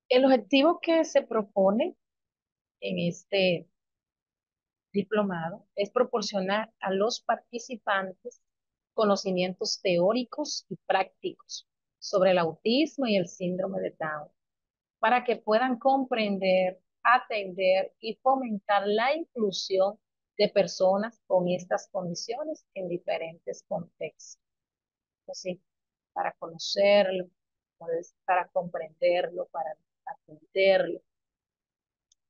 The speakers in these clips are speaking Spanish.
El objetivo que se propone en este diplomado es proporcionar a los participantes conocimientos teóricos y prácticos sobre el autismo y el síndrome de Down para que puedan comprender, atender y fomentar la inclusión de personas con estas condiciones en diferentes contextos. Así, para conocerlo, para comprenderlo, para atenderlo.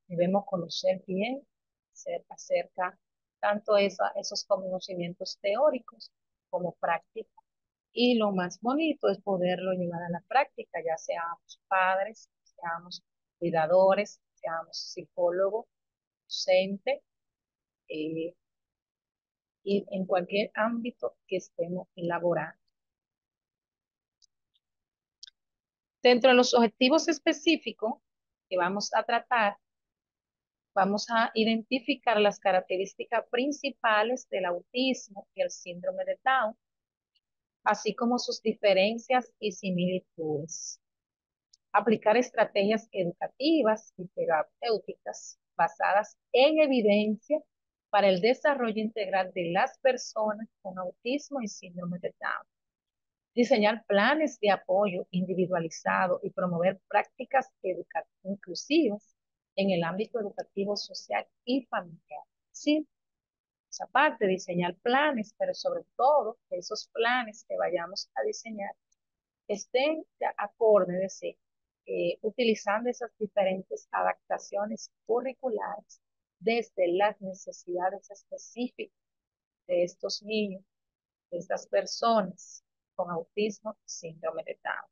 Debemos conocer bien acerca tanto esos conocimientos teóricos como prácticos. Y lo más bonito es poderlo llevar a la práctica, ya seamos padres, seamos cuidadores, seamos psicólogos, docente, eh, y en cualquier ámbito que estemos elaborando. Dentro de los objetivos específicos que vamos a tratar, vamos a identificar las características principales del autismo y el síndrome de Down, así como sus diferencias y similitudes. Aplicar estrategias educativas y terapéuticas basadas en evidencia para el desarrollo integral de las personas con autismo y síndrome de Down. Diseñar planes de apoyo individualizado y promover prácticas inclusivas en el ámbito educativo, social y familiar. Sí, esa parte, diseñar planes, pero sobre todo que esos planes que vayamos a diseñar estén de acorde, es decir, utilizando esas diferentes adaptaciones curriculares desde las necesidades específicas de estos niños, de estas personas con autismo y síndrome de Down.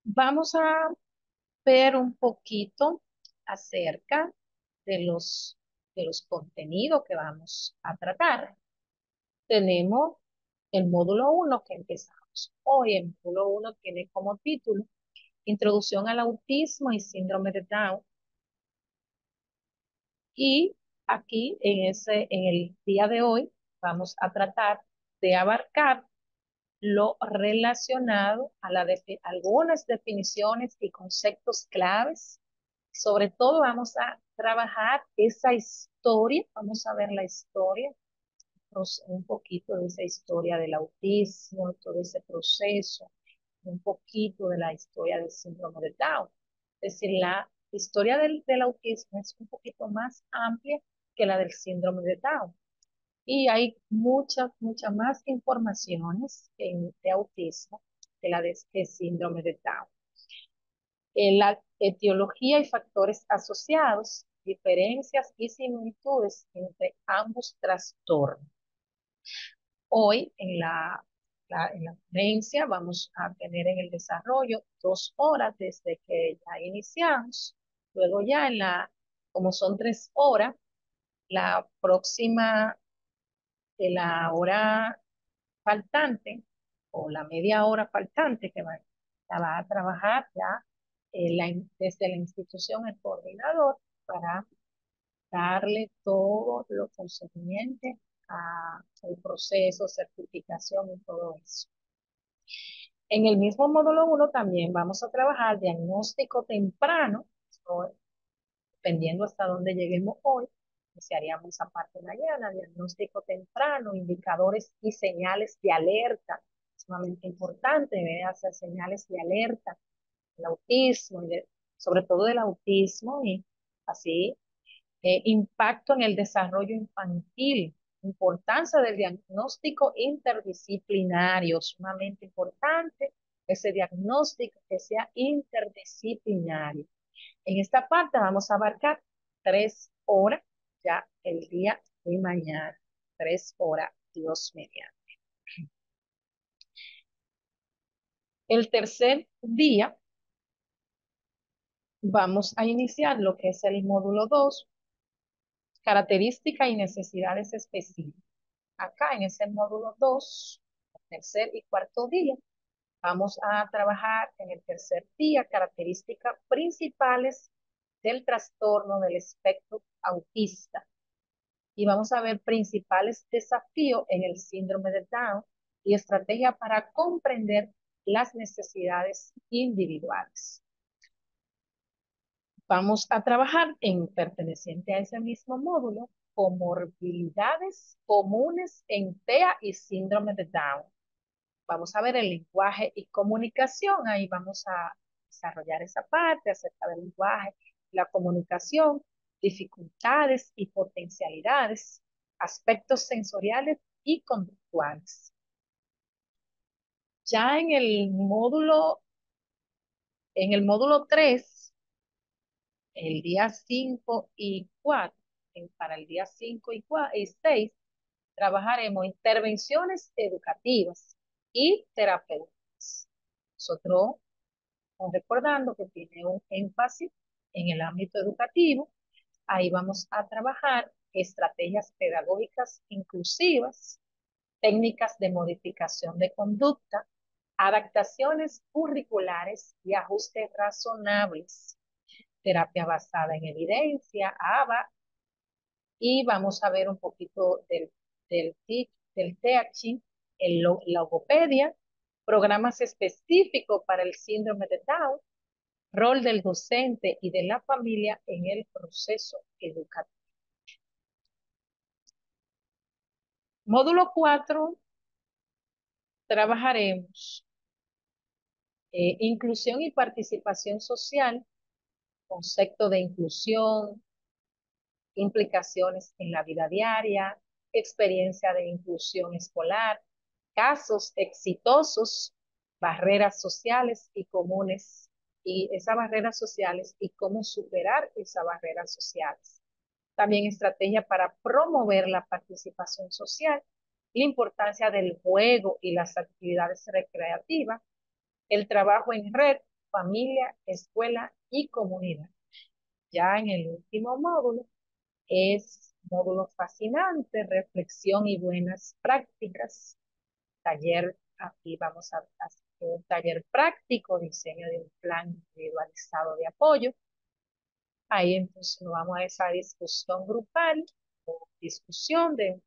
Vamos a ver un poquito acerca de los contenidos que vamos a tratar. Tenemos el módulo uno que empezamos hoy. El módulo uno tiene como título Introducción al autismo y síndrome de Down. Y aquí en el día de hoy vamos a tratar de abarcar lo relacionado a algunas definiciones y conceptos claves. Sobre todo vamos a trabajar esa historia, vamos a ver la historia, un poquito de esa historia del autismo, todo ese proceso, un poquito de la historia del síndrome de Down. Es decir, la historia del autismo es un poquito más amplia que la del síndrome de Down. Y hay muchas más informaciones de autismo que la de síndrome de Down. La etiología y factores asociados, diferencias y similitudes entre ambos trastornos. Hoy en la ponencia vamos a tener en el desarrollo 2 horas desde que ya iniciamos. Luego ya como son 3 horas, la próxima de la hora faltante o la media hora faltante la va a trabajar ya desde la institución el coordinador para darle todo lo concerniente al proceso, certificación y todo eso. En el mismo módulo uno también vamos a trabajar diagnóstico temprano, dependiendo hasta dónde lleguemos hoy, iniciaríamos esa parte mañana, diagnóstico temprano, indicadores y señales de alerta, sumamente importante, hacer señales de alerta, el autismo, sobre todo del autismo y así, impacto en el desarrollo infantil, importancia del diagnóstico interdisciplinario, sumamente importante ese diagnóstico que sea interdisciplinario. En esta parte vamos a abarcar 3 horas ya el día de mañana. 3 horas, Dios mediante. El tercer día vamos a iniciar lo que es el módulo 2, características y necesidades específicas. Acá en ese módulo 2, el tercer y cuarto día, vamos a trabajar en el tercer día características principales del trastorno del espectro autista. Y vamos a ver principales desafíos en el síndrome de Down y estrategia para comprender las necesidades individuales. Vamos a trabajar en perteneciente a ese mismo módulo, comorbilidades comunes en TEA y síndrome de Down. Vamos a ver el lenguaje y comunicación, ahí vamos a desarrollar esa parte acerca del lenguaje, la comunicación, dificultades y potencialidades, aspectos sensoriales y conductuales. Ya en el módulo 3, el día 5 y 4, para el día 5 y 6, trabajaremos intervenciones educativas y terapéuticas. Nosotros, recordando que tiene un énfasis en el ámbito educativo, ahí vamos a trabajar estrategias pedagógicas inclusivas, técnicas de modificación de conducta, adaptaciones curriculares y ajustes razonables, terapia basada en evidencia, ABA, y vamos a ver un poquito del teaching, logopedia, programas específicos para el síndrome de Down, rol del docente y de la familia en el proceso educativo. Módulo 4, trabajaremos inclusión y participación social, concepto de inclusión, implicaciones en la vida diaria, experiencia de inclusión escolar, casos exitosos, barreras sociales y comunes, y esas barreras sociales y cómo superar esas barreras sociales. También estrategia para promover la participación social, la importancia del juego y las actividades recreativas, el trabajo en red, familia, escuela y comunidad. Ya en el último módulo es módulo fascinante, reflexión y buenas prácticas. Taller, aquí vamos a hacer un taller práctico, diseño de un plan individualizado de apoyo. Ahí entonces nos vamos a esa discusión grupal, o discusión de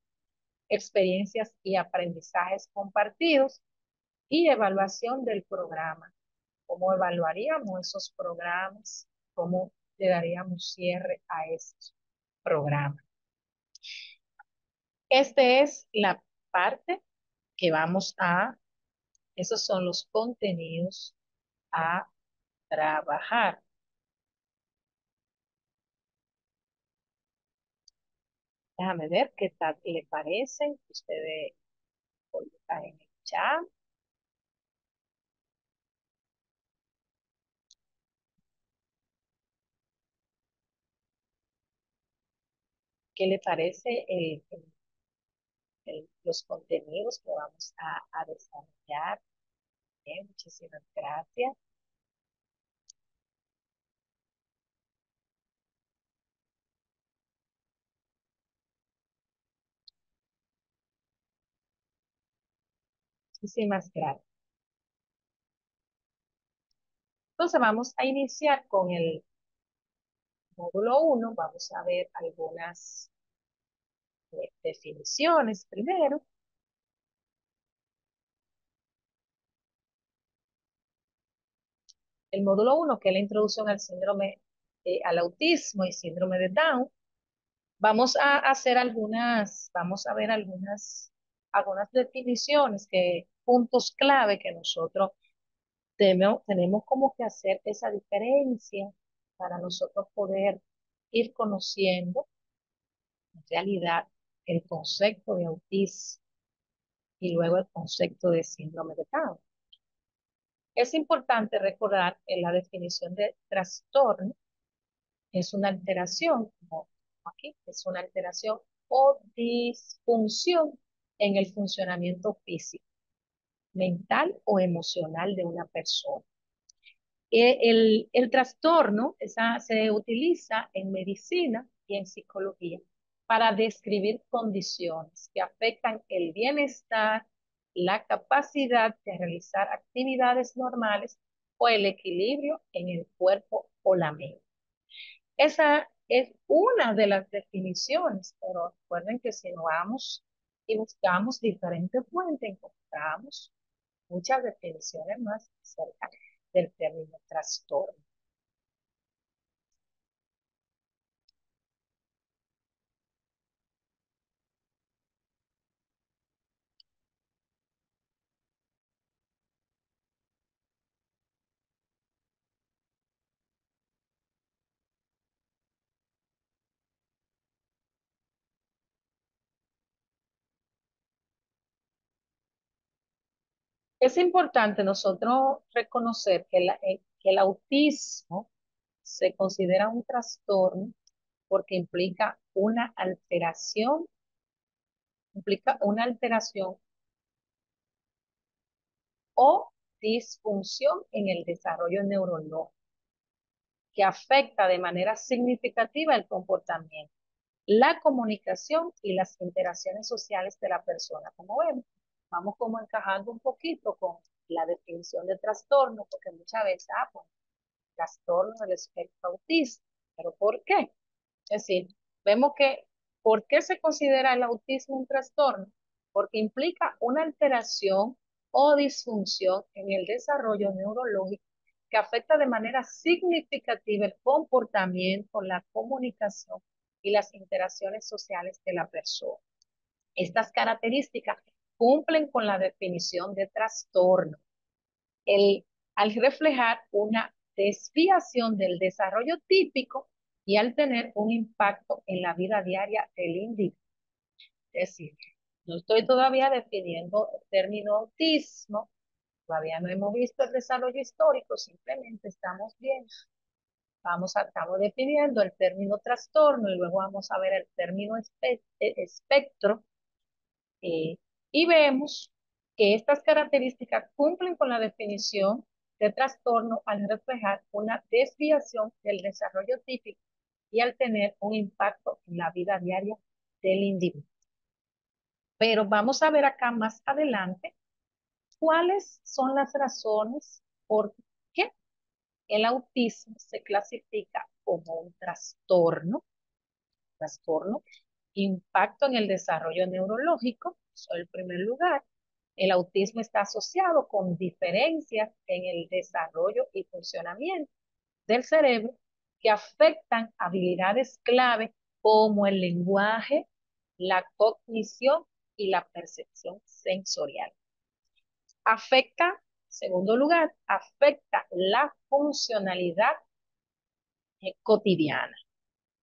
experiencias y aprendizajes compartidos y evaluación del programa. ¿Cómo evaluaríamos esos programas? ¿Cómo le daríamos cierre a esos programas? Esta es la parte que esos son los contenidos a trabajar. Déjame ver qué tal le parecen. Ustedes colocan en el chat. ¿Qué le parece los contenidos que vamos a desarrollar? Bien, muchísimas gracias. Muchísimas gracias. Entonces vamos a iniciar con el módulo 1. Vamos a ver algunas definiciones primero. El módulo 1, que es la introducción al síndrome, al autismo y síndrome de Down. Vamos a ver algunas definiciones, puntos clave que nosotros tenemos como que hacer esa diferencia para nosotros poder ir conociendo en realidad el concepto de autismo y luego el concepto de síndrome de Down. Es importante recordar que la definición de trastorno es una alteración, como aquí, es una alteración o disfunción en el funcionamiento físico, mental o emocional de una persona. El trastorno se utiliza en medicina y en psicología para describir condiciones que afectan el bienestar, la capacidad de realizar actividades normales o el equilibrio en el cuerpo o la mente. Esa es una de las definiciones, pero recuerden que si no vamos y buscamos diferentes fuentes, encontramos muchas definiciones más acerca del término trastorno. Es importante nosotros reconocer que el autismo se considera un trastorno porque implica una alteración o disfunción en el desarrollo neurológico que afecta de manera significativa el comportamiento, la comunicación y las interacciones sociales de la persona. Como vemos, vamos como encajando un poquito con la definición de trastorno, porque muchas veces, pues, trastorno del espectro autista. ¿Pero por qué? Es decir, vemos que, ¿por qué se considera el autismo un trastorno? Porque implica una alteración o disfunción en el desarrollo neurológico que afecta de manera significativa el comportamiento, la comunicación y las interacciones sociales de la persona. Estas características cumplen con la definición de trastorno el, al reflejar una desviación del desarrollo típico y al tener un impacto en la vida diaria del individuo. Es decir, no estoy todavía definiendo el término autismo, todavía no hemos visto el desarrollo histórico, simplemente estamos viendo, estamos definiendo el término trastorno y luego vamos a ver el término espectro eh, y vemos que estas características cumplen con la definición de trastorno al reflejar una desviación del desarrollo típico y al tener un impacto en la vida diaria del individuo. Pero vamos a ver acá más adelante cuáles son las razones por qué el autismo se clasifica como un trastorno, impacto en el desarrollo neurológico, eso en primer lugar. El autismo está asociado con diferencias en el desarrollo y funcionamiento del cerebro que afectan habilidades clave como el lenguaje, la cognición y la percepción sensorial. Afecta, segundo lugar, afecta la funcionalidad cotidiana.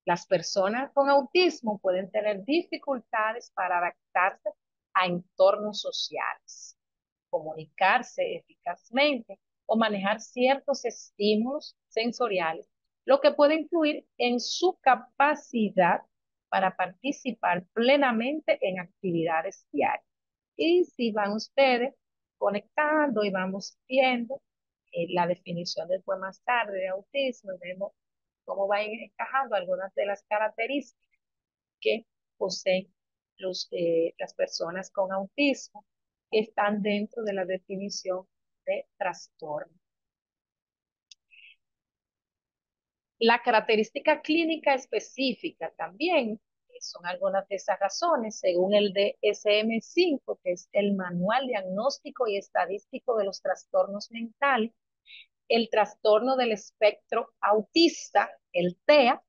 Las personas con autismo pueden tener dificultades para adaptarse a entornos sociales, comunicarse eficazmente o manejar ciertos estímulos sensoriales, lo que puede influir en su capacidad para participar plenamente en actividades diarias. Y si van ustedes conectando y vamos viendo la definición después más tarde de autismo, vemos cómo van encajando algunas de las características que poseen las personas con autismo que están dentro de la definición de trastorno. La característica clínica específica también son algunas de esas razones, según el DSM-5, que es el Manual Diagnóstico y Estadístico de los Trastornos Mentales, el trastorno del espectro autista, el TEA,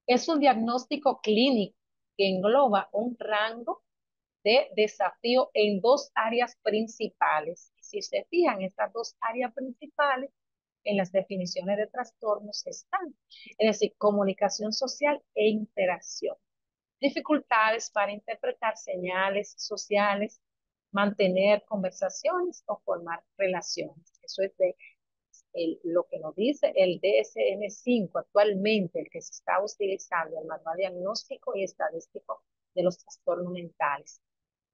es un diagnóstico clínico que engloba un rango de desafío en dos áreas principales. Si se fijan, estas dos áreas principales en las definiciones de trastornos están, es decir, comunicación social e interacción. Dificultades para interpretar señales sociales, mantener conversaciones o formar relaciones. Eso es de lo que nos dice el DSM-5 actualmente, el que se está utilizando, el manual diagnóstico y estadístico de los trastornos mentales.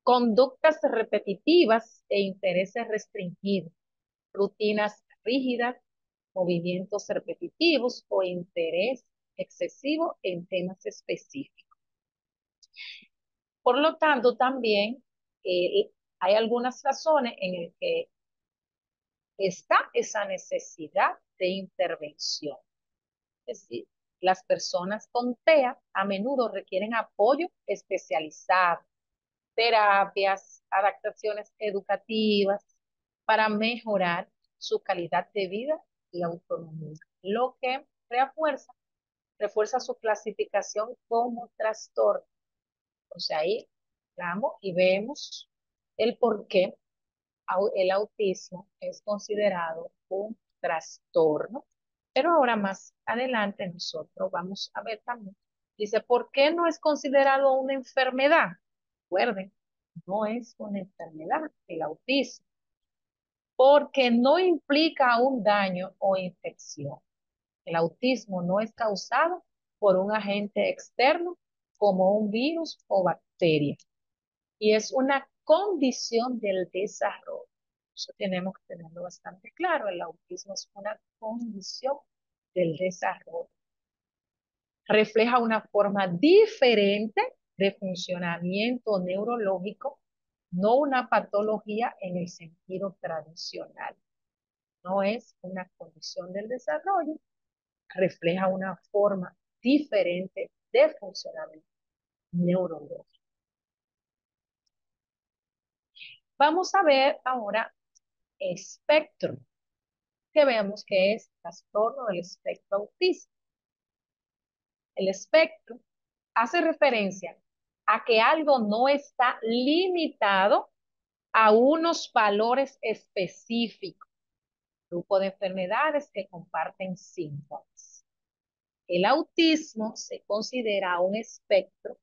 Conductas repetitivas e intereses restringidos, rutinas rígidas, movimientos repetitivos o interés excesivo en temas específicos. Por lo tanto, también hay algunas razones en las que está esa necesidad de intervención. Es decir, las personas con TEA a menudo requieren apoyo especializado terapias, adaptaciones educativas para mejorar su calidad de vida y autonomía, lo que refuerza su clasificación como trastorno. O sea, ahí vamos y vemos el por qué el autismo es considerado un trastorno. Pero ahora más adelante nosotros vamos a ver también, dice, ¿por qué no es considerado una enfermedad? Recuerden, no es una enfermedad el autismo, porque no implica un daño o infección. El autismo no es causado por un agente externo como un virus o bacteria y es una condición del desarrollo. Eso tenemos que tenerlo bastante claro. El autismo es una condición del desarrollo. Refleja una forma diferente de funcionamiento neurológico, no una patología en el sentido tradicional. No es una condición del desarrollo, refleja una forma diferente de funcionamiento neurológico. Vamos a ver ahora espectro, que vemos que es trastorno del espectro autista. El espectro hace referencia a que algo no está limitado a unos valores específicos, grupo de enfermedades que comparten síntomas. El autismo se considera un espectro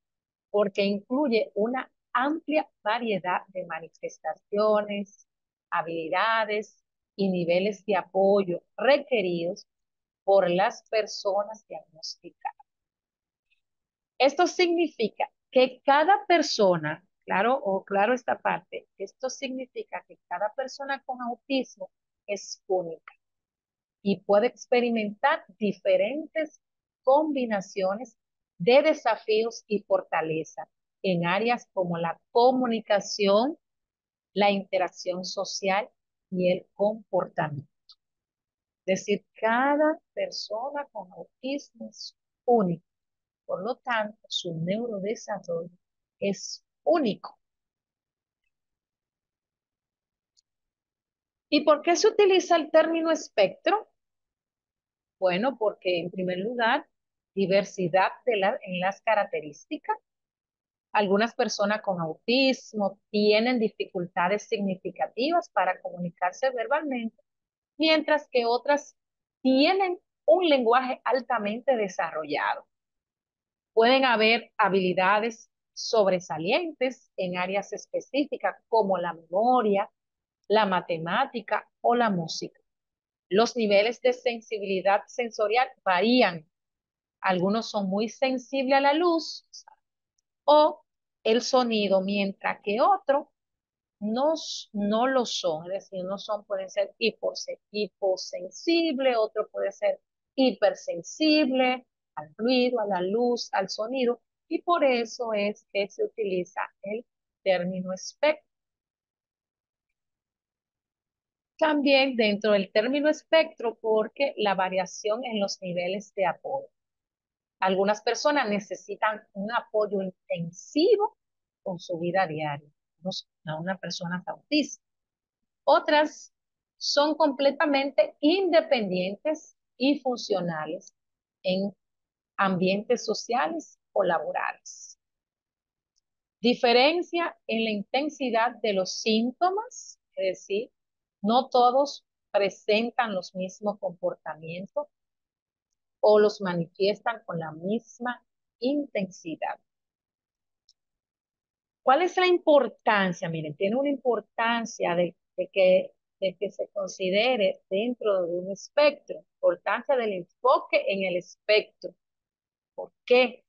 porque incluye una amplia variedad de manifestaciones, habilidades y niveles de apoyo requeridos por las personas diagnosticadas. Esto significa que cada persona, claro, o claro esta parte, esto significa que cada persona con autismo es única y puede experimentar diferentes combinaciones de desafíos y fortalezas en áreas como la comunicación, la interacción social y el comportamiento. Es decir, cada persona con autismo es única. Por lo tanto, su neurodesarrollo es único. ¿Y por qué se utiliza el término espectro? Bueno, porque en primer lugar, diversidad en las características. Algunas personas con autismo tienen dificultades significativas para comunicarse verbalmente, mientras que otras tienen un lenguaje altamente desarrollado. Pueden haber habilidades sobresalientes en áreas específicas como la memoria, la matemática o la música. Los niveles de sensibilidad sensorial varían. Algunos son muy sensibles a la luz o el sonido, mientras que otros no lo son. Es decir, no son, pueden ser hiposensible, otro puede ser hipersensible al ruido, a la luz, al sonido, y por eso es que se utiliza el término espectro. También dentro del término espectro, porque la variación en los niveles de apoyo. Algunas personas necesitan un apoyo intensivo con su vida diaria, a una persona autista. Otras son completamente independientes y funcionales en ambientes sociales o laborales. Diferencia en la intensidad de los síntomas, es decir, no todos presentan los mismos comportamientos o los manifiestan con la misma intensidad. ¿Cuál es la importancia? Miren, tiene una importancia de que se considere dentro de un espectro, importancia del enfoque en el espectro. ¿Por qué?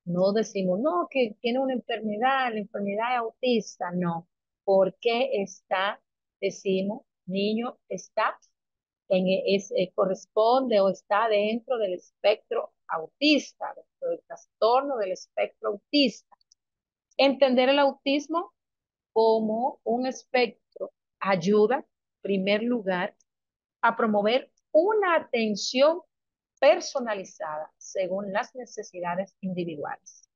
No decimos, no, que tiene una enfermedad, la enfermedad es autista, no. Porque está, decimos, niño está corresponde o está dentro del espectro autista, dentro del trastorno del espectro autista. Entender el autismo como un espectro ayuda, en primer lugar, a promover una atención personalizada según las necesidades individuales.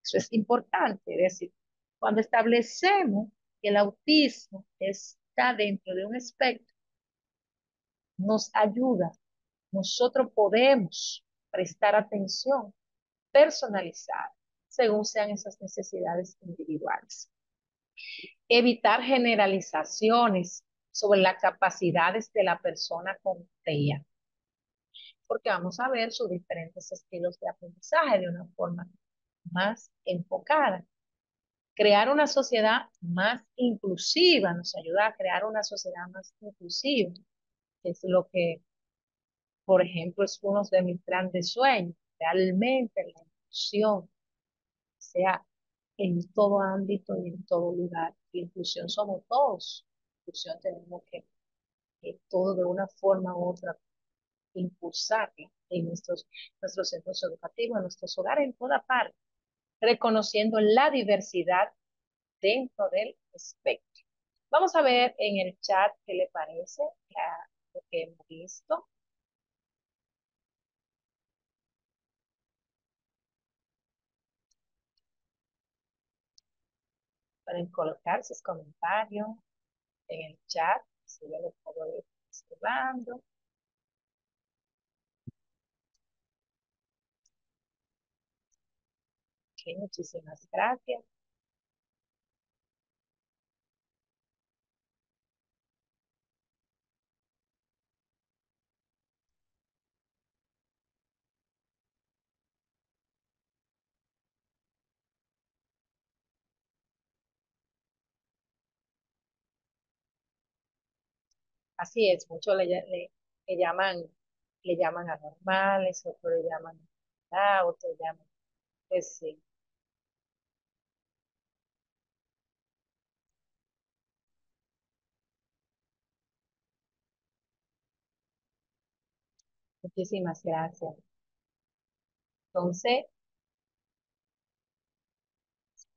Eso es importante, es decir, Cuando establecemos que el autismo está dentro de un espectro, nos ayuda. Nosotros podemos prestar atención personalizada según sean esas necesidades individuales. Evitar generalizaciones sobre las capacidades de la persona con TEA, porque vamos a ver sus diferentes estilos de aprendizaje de una forma más enfocada. Crear una sociedad más inclusiva nos ayuda a crear una sociedad más inclusiva, que es lo que, por ejemplo, es uno de mis grandes sueños, realmente la inclusión sea en todo ámbito y en todo lugar. La inclusión somos todos. La inclusión tenemos que todo de una forma u otra impulsarla en nuestros centros educativos, en nuestros hogares, en toda parte, reconociendo la diversidad dentro del espectro. Vamos a ver en el chat qué le parece lo que hemos visto. Pueden colocar sus comentarios en el chat, si yo lo puedo ir observando. Okay, muchísimas gracias. Así es, muchos le llaman anormales, otros le llaman, otros le llaman, pues sí. Muchísimas gracias. Entonces,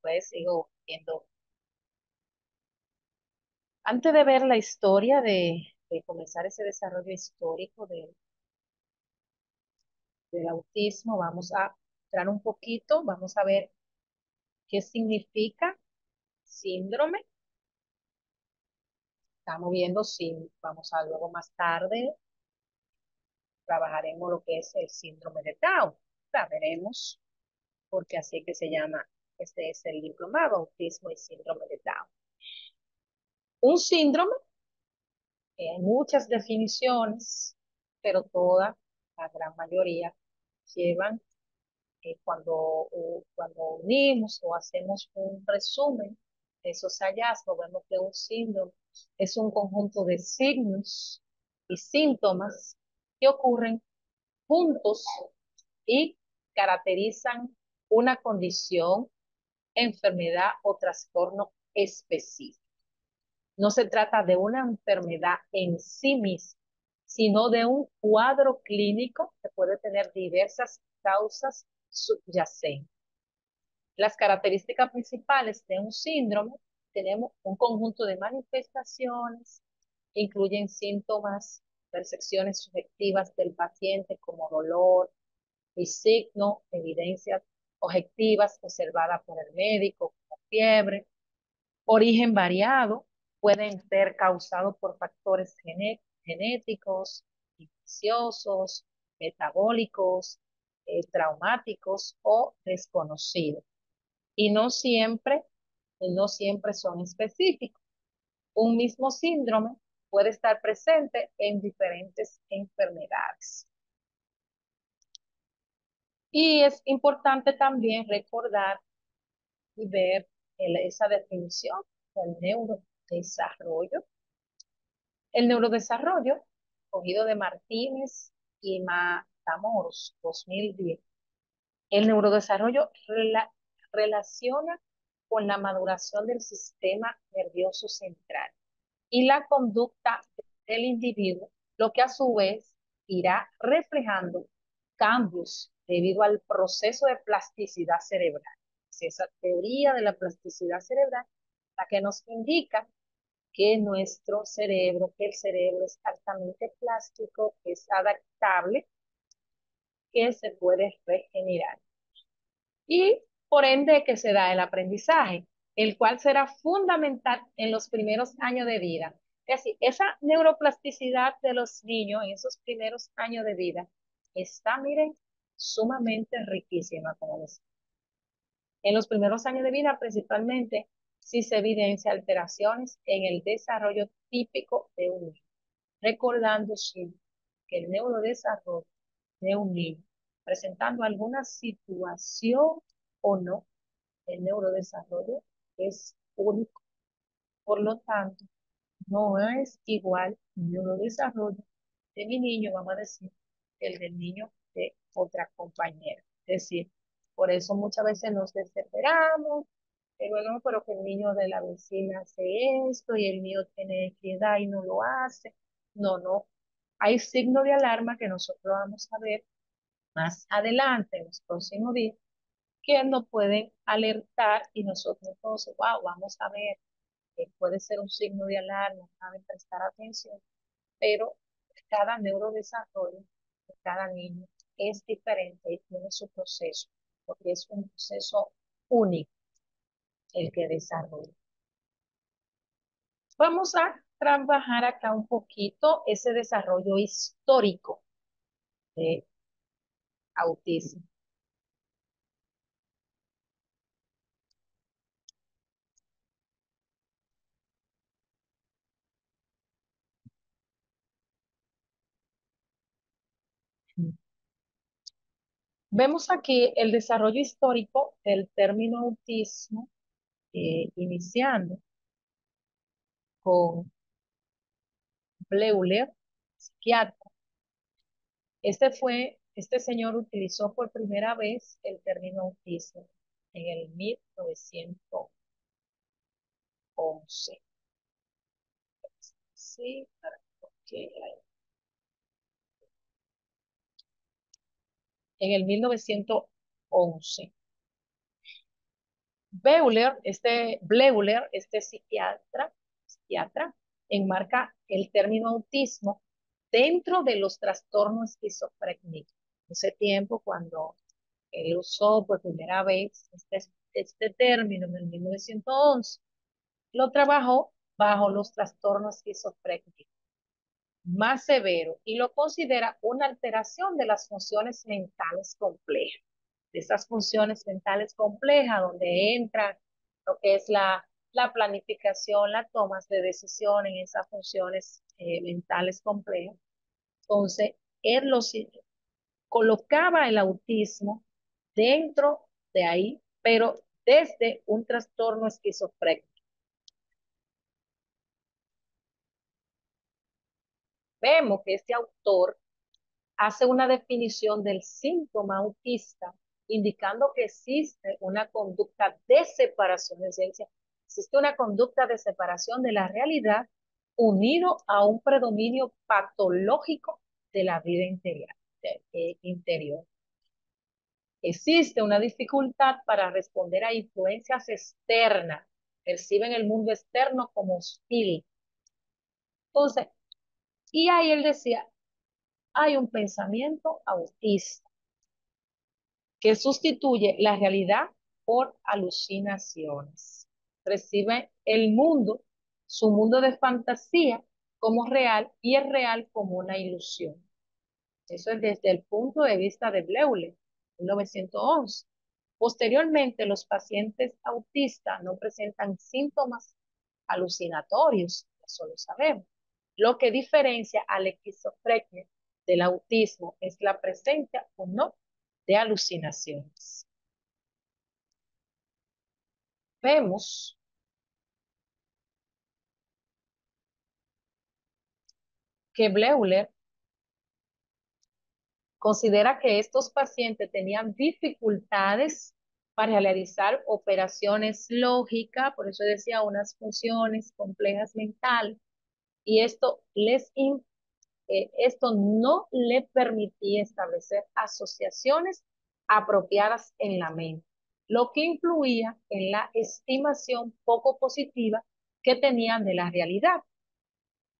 pues sigo viendo. Antes de ver la historia de comenzar ese desarrollo histórico del autismo, vamos a entrar un poquito, vamos a ver qué significa síndrome. Estamos viendo si vamos a luego más tarde trabajaremos lo que es el síndrome de Down. La veremos porque así que se llama, este es el diplomado, autismo y síndrome de Down. Un síndrome, hay muchas definiciones, pero todas, la gran mayoría, llevan, cuando unimos o hacemos un resumen de esos hallazgos, vemos que un síndrome es un conjunto de signos y síntomas que ocurren juntos y caracterizan una condición, enfermedad o trastorno específico. No se trata de una enfermedad en sí misma, sino de un cuadro clínico que puede tener diversas causas subyacentes. Las características principales de un síndrome, tenemos un conjunto de manifestaciones, incluyen síntomas, percepciones subjetivas del paciente como dolor y signo, evidencias objetivas observadas por el médico como fiebre, origen variado, pueden ser causados por factores genéticos, infecciosos, metabólicos, traumáticos o desconocidos. Y no siempre son específicos. Un mismo síndrome puede estar presente en diferentes enfermedades. Y es importante también recordar y ver esa definición del neurodesarrollo. El neurodesarrollo, cogido de Martínez y Matamoros, 2010. El neurodesarrollo relaciona con la maduración del sistema nervioso central y la conducta del individuo, lo que a su vez irá reflejando cambios debido al proceso de plasticidad cerebral. Es esa teoría de la plasticidad cerebral la que nos indica que nuestro cerebro, que el cerebro es altamente plástico, que es adaptable, que se puede regenerar. Y por ende que se da el aprendizaje. el cual será fundamental en los primeros años de vida. Es decir, esa neuroplasticidad de los niños en esos primeros años de vida está, miren, sumamente riquísima, como decía. En los primeros años de vida, principalmente, si se evidencia alteraciones en el desarrollo típico de un niño, recordando siempre que el neurodesarrollo de un niño, presentando alguna situación o no, el neurodesarrollo es único. Por lo tanto, no es igual el neurodesarrollo de mi niño, vamos a decir, que el del niño de otra compañera. Es decir, por eso muchas veces nos desesperamos, pero no, pero que el niño de la vecina hace esto y el mío tiene piedad y no lo hace. No, no. Hay signos de alarma que nosotros vamos a ver más adelante, en los próximos días, que nos pueden alertar y nosotros entonces, wow, vamos a ver, puede ser un signo de alarma, saben prestar atención, pero cada neurodesarrollo de cada niño es diferente y tiene su proceso, porque es un proceso único el que desarrolla. Vamos a trabajar acá un poquito ese desarrollo histórico de autismo. Vemos aquí el desarrollo histórico del término autismo, iniciando con Bleuler, psiquiatra. Este señor utilizó por primera vez el término autismo en el 1911. Sí, okay. En el 1911. Bleuler, este psiquiatra, enmarca el término autismo dentro de los trastornos esquizofrénicos. Ese tiempo, cuando él usó por primera vez este término en el 1911, lo trabajó bajo los trastornos esquizofrénicos más severo y lo considera una alteración de las funciones mentales complejas. De esas funciones mentales complejas donde entra lo que es la planificación, la toma de decisión en esas funciones mentales complejas. Entonces, él colocaba el autismo dentro de ahí, pero desde un trastorno esquizofrénico. Vemos que este autor hace una definición del síntoma autista, indicando que existe una conducta de separación, es decir, existe una conducta de separación de la realidad unido a un predominio patológico de la vida interior. Existe una dificultad para responder a influencias externas, perciben el mundo externo como hostil. Entonces, y ahí él decía, hay un pensamiento autista que sustituye la realidad por alucinaciones. Recibe el mundo, su mundo de fantasía, como real y el real como una ilusión. Eso es desde el punto de vista de Bleuler, 1911. Posteriormente, los pacientes autistas no presentan síntomas alucinatorios, eso lo sabemos. Lo que diferencia al esquizofrenia del autismo es la presencia o no de alucinaciones. Vemos que Bleuler considera que estos pacientes tenían dificultades para realizar operaciones lógicas, por eso decía unas funciones complejas mentales, y esto no le permitía establecer asociaciones apropiadas en la mente, lo que influía en la estimación poco positiva que tenían de la realidad,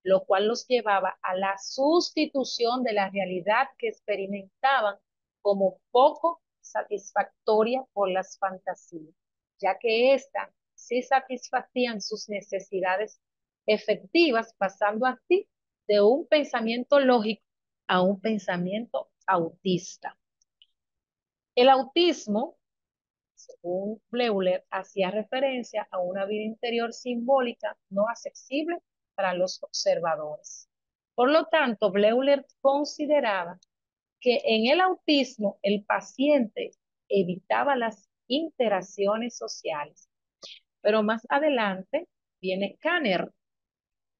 lo cual los llevaba a la sustitución de la realidad que experimentaban como poco satisfactoria por las fantasías, ya que éstas sí satisfacían sus necesidades efectivas, pasando así de un pensamiento lógico a un pensamiento autista. El autismo, según Bleuler, hacía referencia a una vida interior simbólica no accesible para los observadores. Por lo tanto, Bleuler consideraba que en el autismo el paciente evitaba las interacciones sociales. Pero más adelante viene Kanner,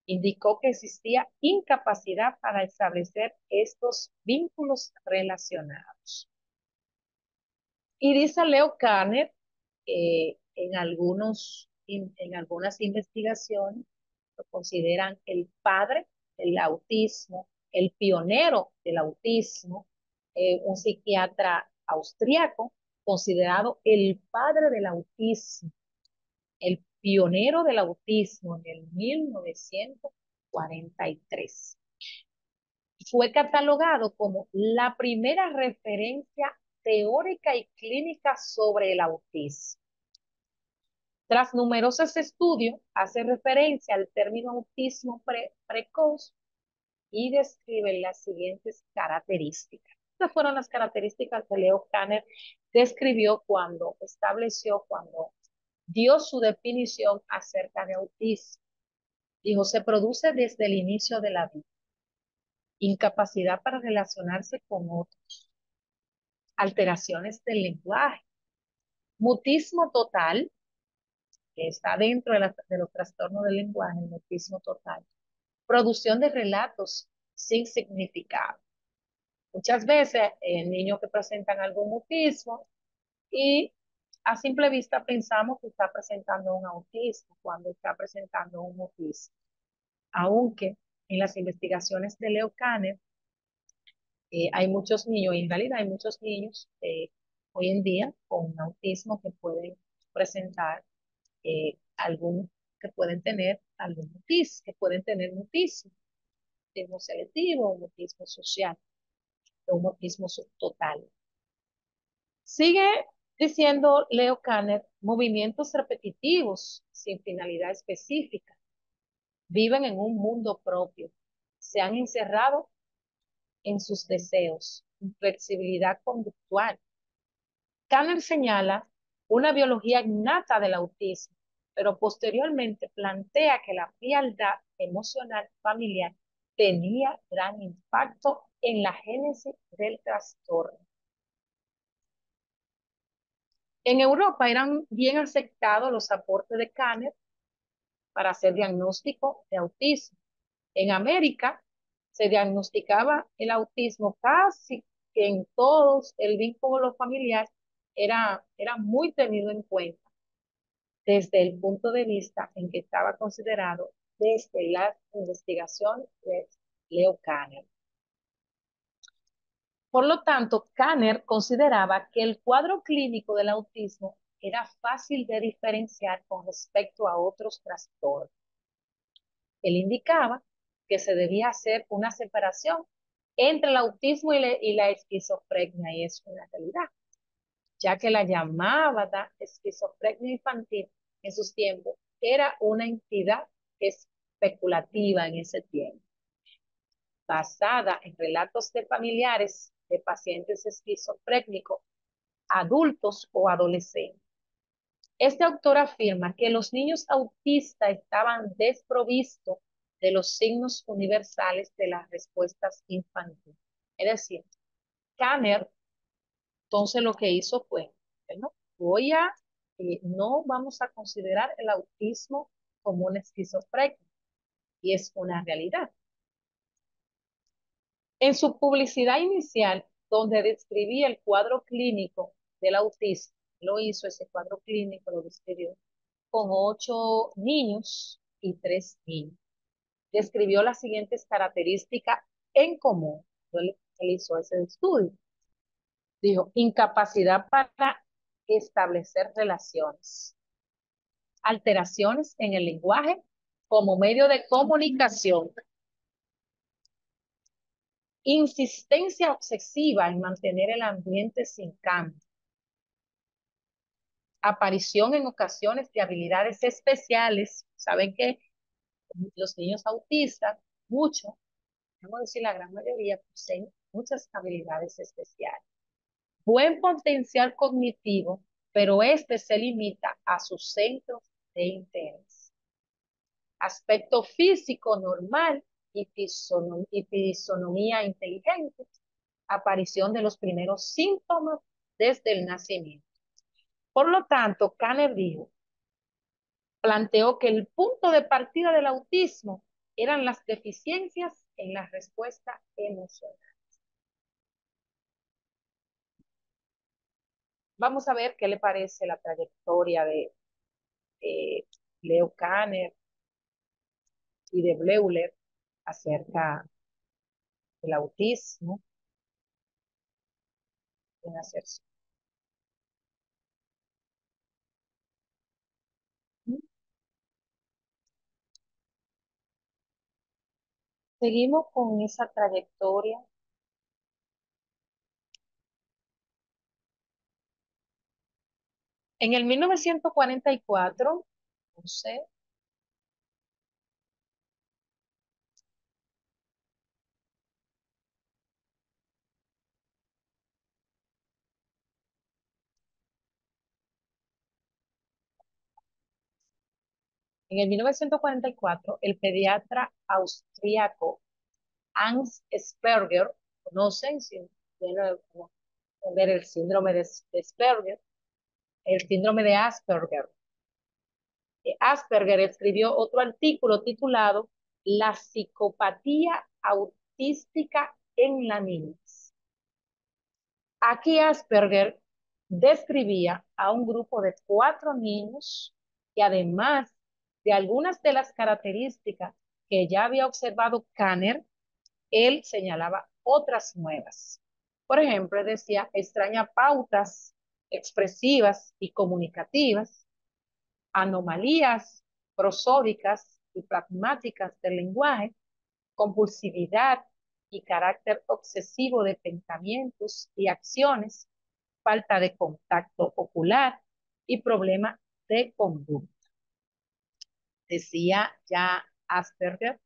indicó que existía incapacidad para establecer estos vínculos relacionados. Y dice Leo Kanner, en algunas investigaciones lo consideran el padre del autismo, el pionero del autismo, un psiquiatra austriaco considerado el padre del autismo, el pionero del autismo en el 1943. Fue catalogado como la primera referencia teórica y clínica sobre el autismo. Tras numerosos estudios, hace referencia al término autismo precoz y describe las siguientes características. Estas fueron las características que Leo Kanner describió cuando dio su definición acerca de autismo. Dijo, se produce desde el inicio de la vida. Incapacidad para relacionarse con otros. Alteraciones del lenguaje. Mutismo total, que está dentro de los trastornos del lenguaje, el mutismo total. Producción de relatos sin significado. Muchas veces niños que presentan algún mutismo y a simple vista pensamos que está presentando un autismo cuando está presentando un mutismo. Aunque en las investigaciones de Leo Kanner hay muchos niños, y en realidad hay muchos niños hoy en día con autismo que pueden presentar algún, que pueden tener algún mutismo, que pueden tener mutismo selectivo o mutismo social o mutismo subtotal. Sigue diciendo Leo Kanner, movimientos repetitivos sin finalidad específica, viven en un mundo propio, se han encerrado en sus deseos, flexibilidad conductual. Kanner señala una biología innata del autismo, pero posteriormente plantea que la frialdad emocional familiar tenía gran impacto en la génesis del trastorno. En Europa eran bien aceptados los aportes de Kanner para hacer diagnóstico de autismo. En América se diagnosticaba el autismo casi que en todos, el vínculo familiar era muy tenido en cuenta desde el punto de vista en que estaba considerado desde la investigación de Leo Kanner. Por lo tanto, Kanner consideraba que el cuadro clínico del autismo era fácil de diferenciar con respecto a otros trastornos. Él indicaba que se debía hacer una separación entre el autismo y la esquizofrenia, y es una realidad, ya que la llamada esquizofrenia infantil en sus tiempos era una entidad especulativa en ese tiempo, basada en relatos de familiares de pacientes esquizofrénicos, adultos o adolescentes. Este autor afirma que los niños autistas estaban desprovistos de los signos universales de las respuestas infantiles. Es decir, Kanner entonces lo que hizo fue, bueno, no vamos a considerar el autismo como una esquizofrenia, y es una realidad. En su publicidad inicial, donde describía el cuadro clínico del autismo, lo hizo ese cuadro clínico, lo describió con 8 niños y 3 niños. Describió las siguientes características en común. Él hizo ese estudio. Dijo, incapacidad para establecer relaciones, alteraciones en el lenguaje como medio de comunicación, insistencia obsesiva en mantener el ambiente sin cambio, aparición en ocasiones de habilidades especiales. Saben que los niños autistas, muchos, vamos a decir la gran mayoría, poseen muchas habilidades especiales. Buen potencial cognitivo, pero este se limita a sus centros de interés. Aspecto físico normal y fisonomía inteligente, aparición de los primeros síntomas desde el nacimiento. Por lo tanto, Kanner dijo, planteó que el punto de partida del autismo eran las deficiencias en la respuesta emocional. Vamos a ver qué le parece la trayectoria de Leo Kanner y de Bleuler acerca del autismo en hacerse. Seguimos con esa trayectoria. En el 1944, no sé, en el 1944, el pediatra austríaco Hans Asperger, conocen, si tienen ver el síndrome de Asperger, el síndrome de Asperger. Asperger escribió otro artículo titulado La psicopatía autística en la niñez. Aquí Asperger describía a un grupo de 4 niños que además de algunas de las características que ya había observado Kanner, él señalaba otras nuevas. Por ejemplo, decía, extraña pautas expresivas y comunicativas, anomalías prosódicas y pragmáticas del lenguaje, compulsividad y carácter obsesivo de pensamientos y acciones, falta de contacto ocular y problema de conducta. Decía ya Asperger.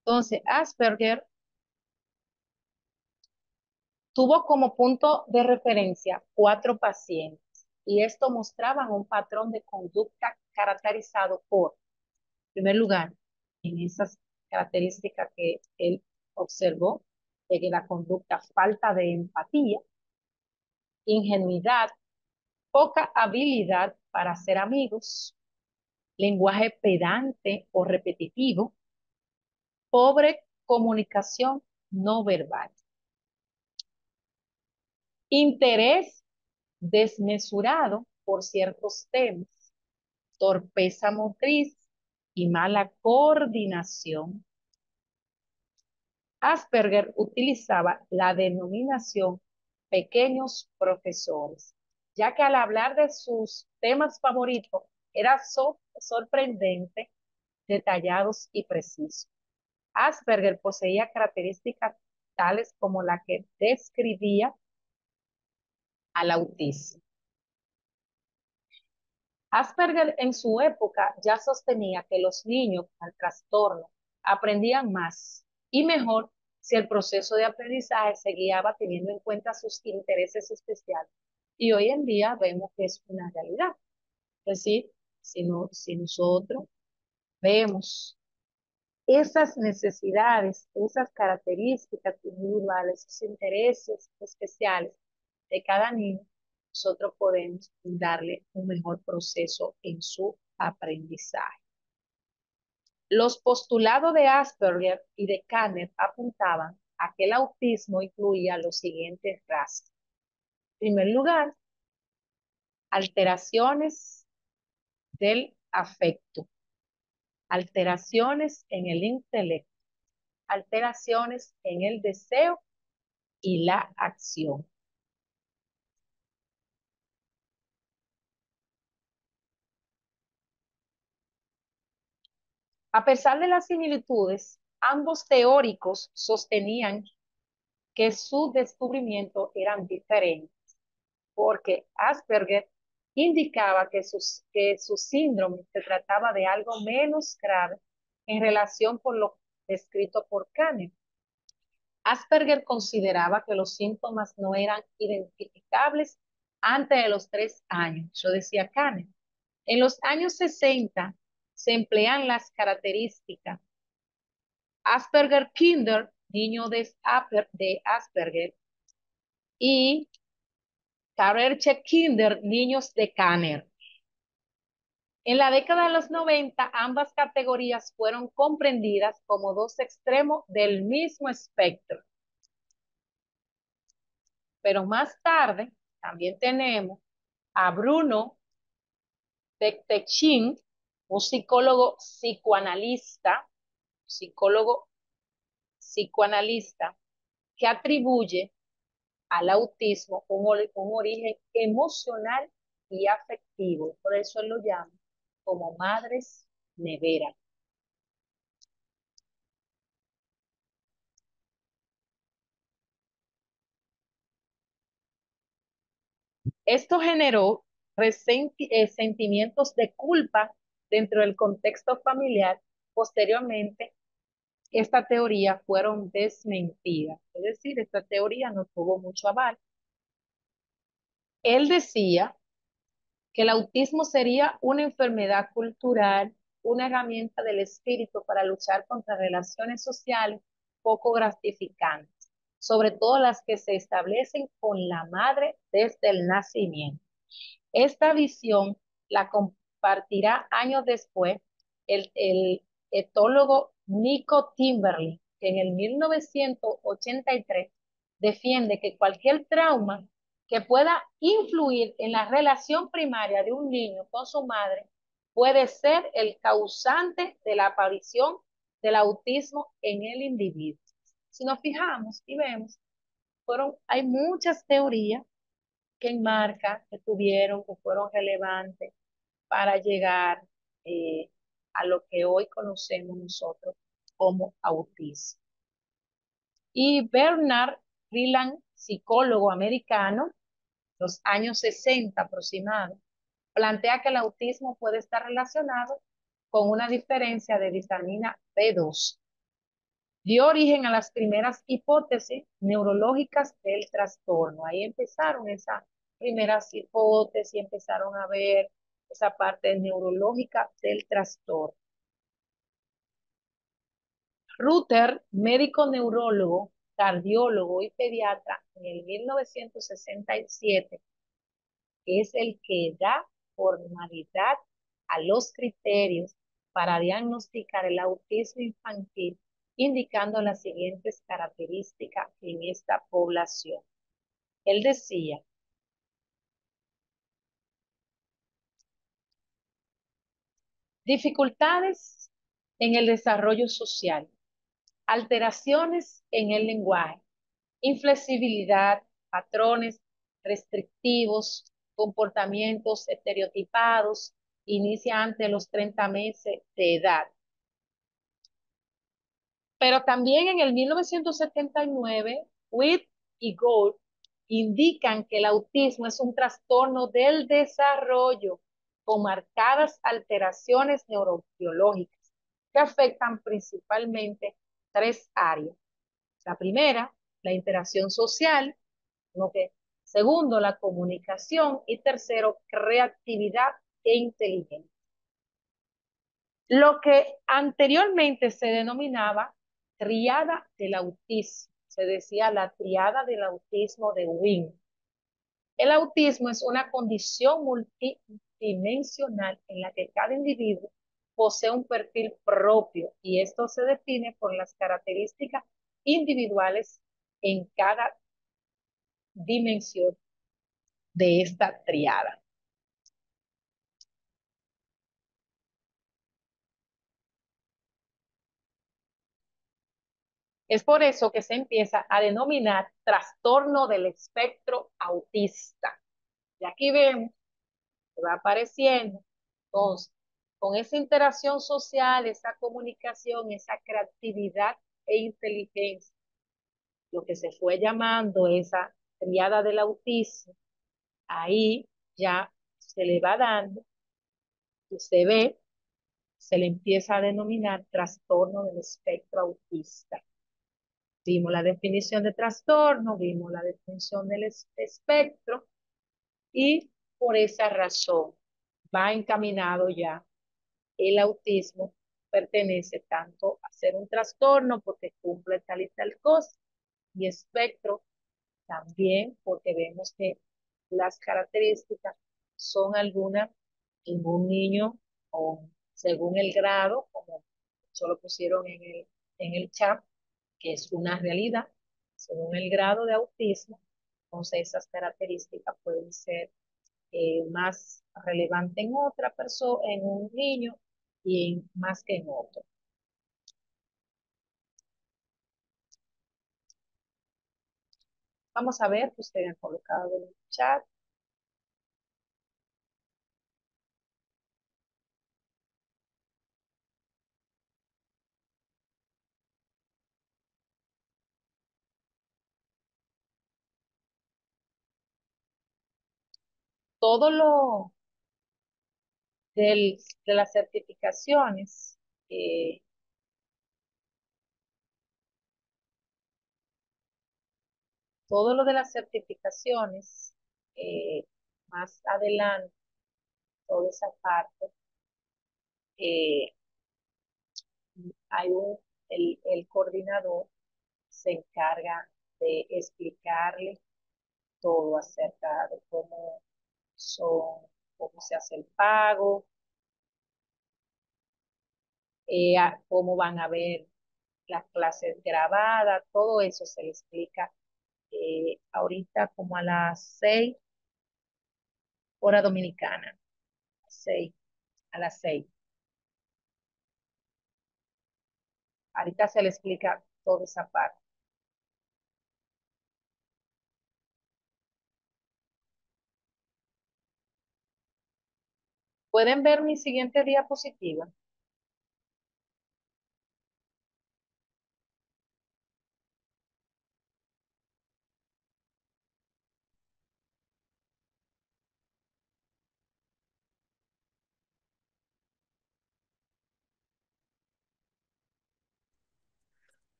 Entonces, Asperger tuvo como punto de referencia 4 pacientes y esto mostraban un patrón de conducta caracterizado por, en primer lugar, en esas características que él observó, de que la conducta, falta de empatía, ingenuidad, poca habilidad para ser amigos, lenguaje pedante o repetitivo, pobre comunicación no verbal, interés desmesurado por ciertos temas, torpeza motriz y mala coordinación. Asperger utilizaba la denominación pequeños profesores, ya que al hablar de sus temas favoritos era sorprendente, detallados y precisos. Asperger poseía características tales como la que describía al autismo. Asperger en su época ya sostenía que los niños al trastorno aprendían más y mejor si el proceso de aprendizaje se guiaba teniendo en cuenta sus intereses especiales. Y hoy en día vemos que es una realidad. Es decir, si nosotros vemos esas necesidades, esas características individuales, esos intereses especiales de cada niño, nosotros podemos darle un mejor proceso en su aprendizaje. Los postulados de Asperger y de Kanner apuntaban a que el autismo incluía los siguientes rasgos. En primer lugar, alteraciones del afecto, alteraciones en el intelecto, alteraciones en el deseo y la acción. A pesar de las similitudes, ambos teóricos sostenían que su descubrimiento eran diferentes, porque Asperger indicaba que su síndrome se trataba de algo menos grave en relación con lo descrito por Kahneman. Asperger consideraba que los síntomas no eran identificables antes de los 3 años. Yo decía Kahneman. En los años 60 se emplean las características Asperger Kinder, niño de Asperger, y Carerche Kinder, niños de Kanner. En la década de los 90, ambas categorías fueron comprendidas como dos extremos del mismo espectro. Pero más tarde también tenemos a Bruno Bechterin, un psicólogo psicoanalista, que atribuye al autismo un origen emocional y afectivo. Por eso él lo llama como madres nevera. Esto generó sentimientos de culpa dentro del contexto familiar. Posteriormente, esta teoría fueron desmentidas, es decir, esta teoría no tuvo mucho aval. Él decía que el autismo sería una enfermedad cultural, una herramienta del espíritu para luchar contra relaciones sociales poco gratificantes, sobre todo las que se establecen con la madre desde el nacimiento. Esta visión la compartirá años después el etólogo Nico Timberlake, que en el 1983 defiende que cualquier trauma que pueda influir en la relación primaria de un niño con su madre puede ser el causante de la aparición del autismo en el individuo. Si nos fijamos y vemos, hay muchas teorías que enmarcan, que tuvieron, que fueron relevantes para llegar a lo que hoy conocemos nosotros como autismo. Y Bernard Freeland, psicólogo americano, los años 60 aproximados, plantea que el autismo puede estar relacionado con una diferencia de vitamina B2. Dio origen a las primeras hipótesis neurológicas del trastorno. Ahí empezaron esas primeras hipótesis, empezaron a ver esa parte neurológica del trastorno. Ruther, médico neurólogo, cardiólogo y pediatra, en el 1967, es el que da formalidad a los criterios para diagnosticar el autismo infantil, indicando las siguientes características en esta población. Él decía, dificultades en el desarrollo social, alteraciones en el lenguaje, inflexibilidad, patrones restrictivos, comportamientos estereotipados, inicia antes de los 30 meses de edad. Pero también en el 1979, Witt y Gould indican que el autismo es un trastorno del desarrollo con marcadas alteraciones neurobiológicas que afectan principalmente 3 áreas. La primera, la interacción social, ¿no? Segundo, la comunicación y tercero, creatividad e inteligencia. Lo que anteriormente se denominaba triada del autismo, se decía la triada del autismo de Wing. El autismo es una condición multidimensional en la que cada individuo posee un perfil propio y esto se define por las características individuales en cada dimensión de esta triada. Es por eso que se empieza a denominar trastorno del espectro autista. Y aquí vemos que va apareciendo, entonces, con esa interacción social, esa comunicación, esa creatividad e inteligencia, lo que se fue llamando esa triada del autismo, ahí ya se le va dando, usted ve, se le empieza a denominar trastorno del espectro autista. Vimos la definición de trastorno, vimos la definición del espectro y por esa razón va encaminado ya el autismo, pertenece tanto a ser un trastorno porque cumple tal y tal cosa y espectro también porque vemos que las características son algunas en un niño o según el grado, como solo pusieron en el chat, que es una realidad, según el grado de autismo, entonces esas características pueden ser más relevantes en otra persona, en un niño, y más que en otro. Vamos a ver que ustedes han colocado en el chat todo lo de las certificaciones. eh, Todo lo de las certificaciones, más adelante, toda esa parte, eh, hay el coordinador se encarga de explicarle todo acerca de son, cómo se hace el pago, cómo van a ver las clases grabadas, todo eso se le explica ahorita como a las 6 hora dominicana, 6, a las 6. Ahorita se le explica toda esa parte. ¿Pueden ver mi siguiente diapositiva?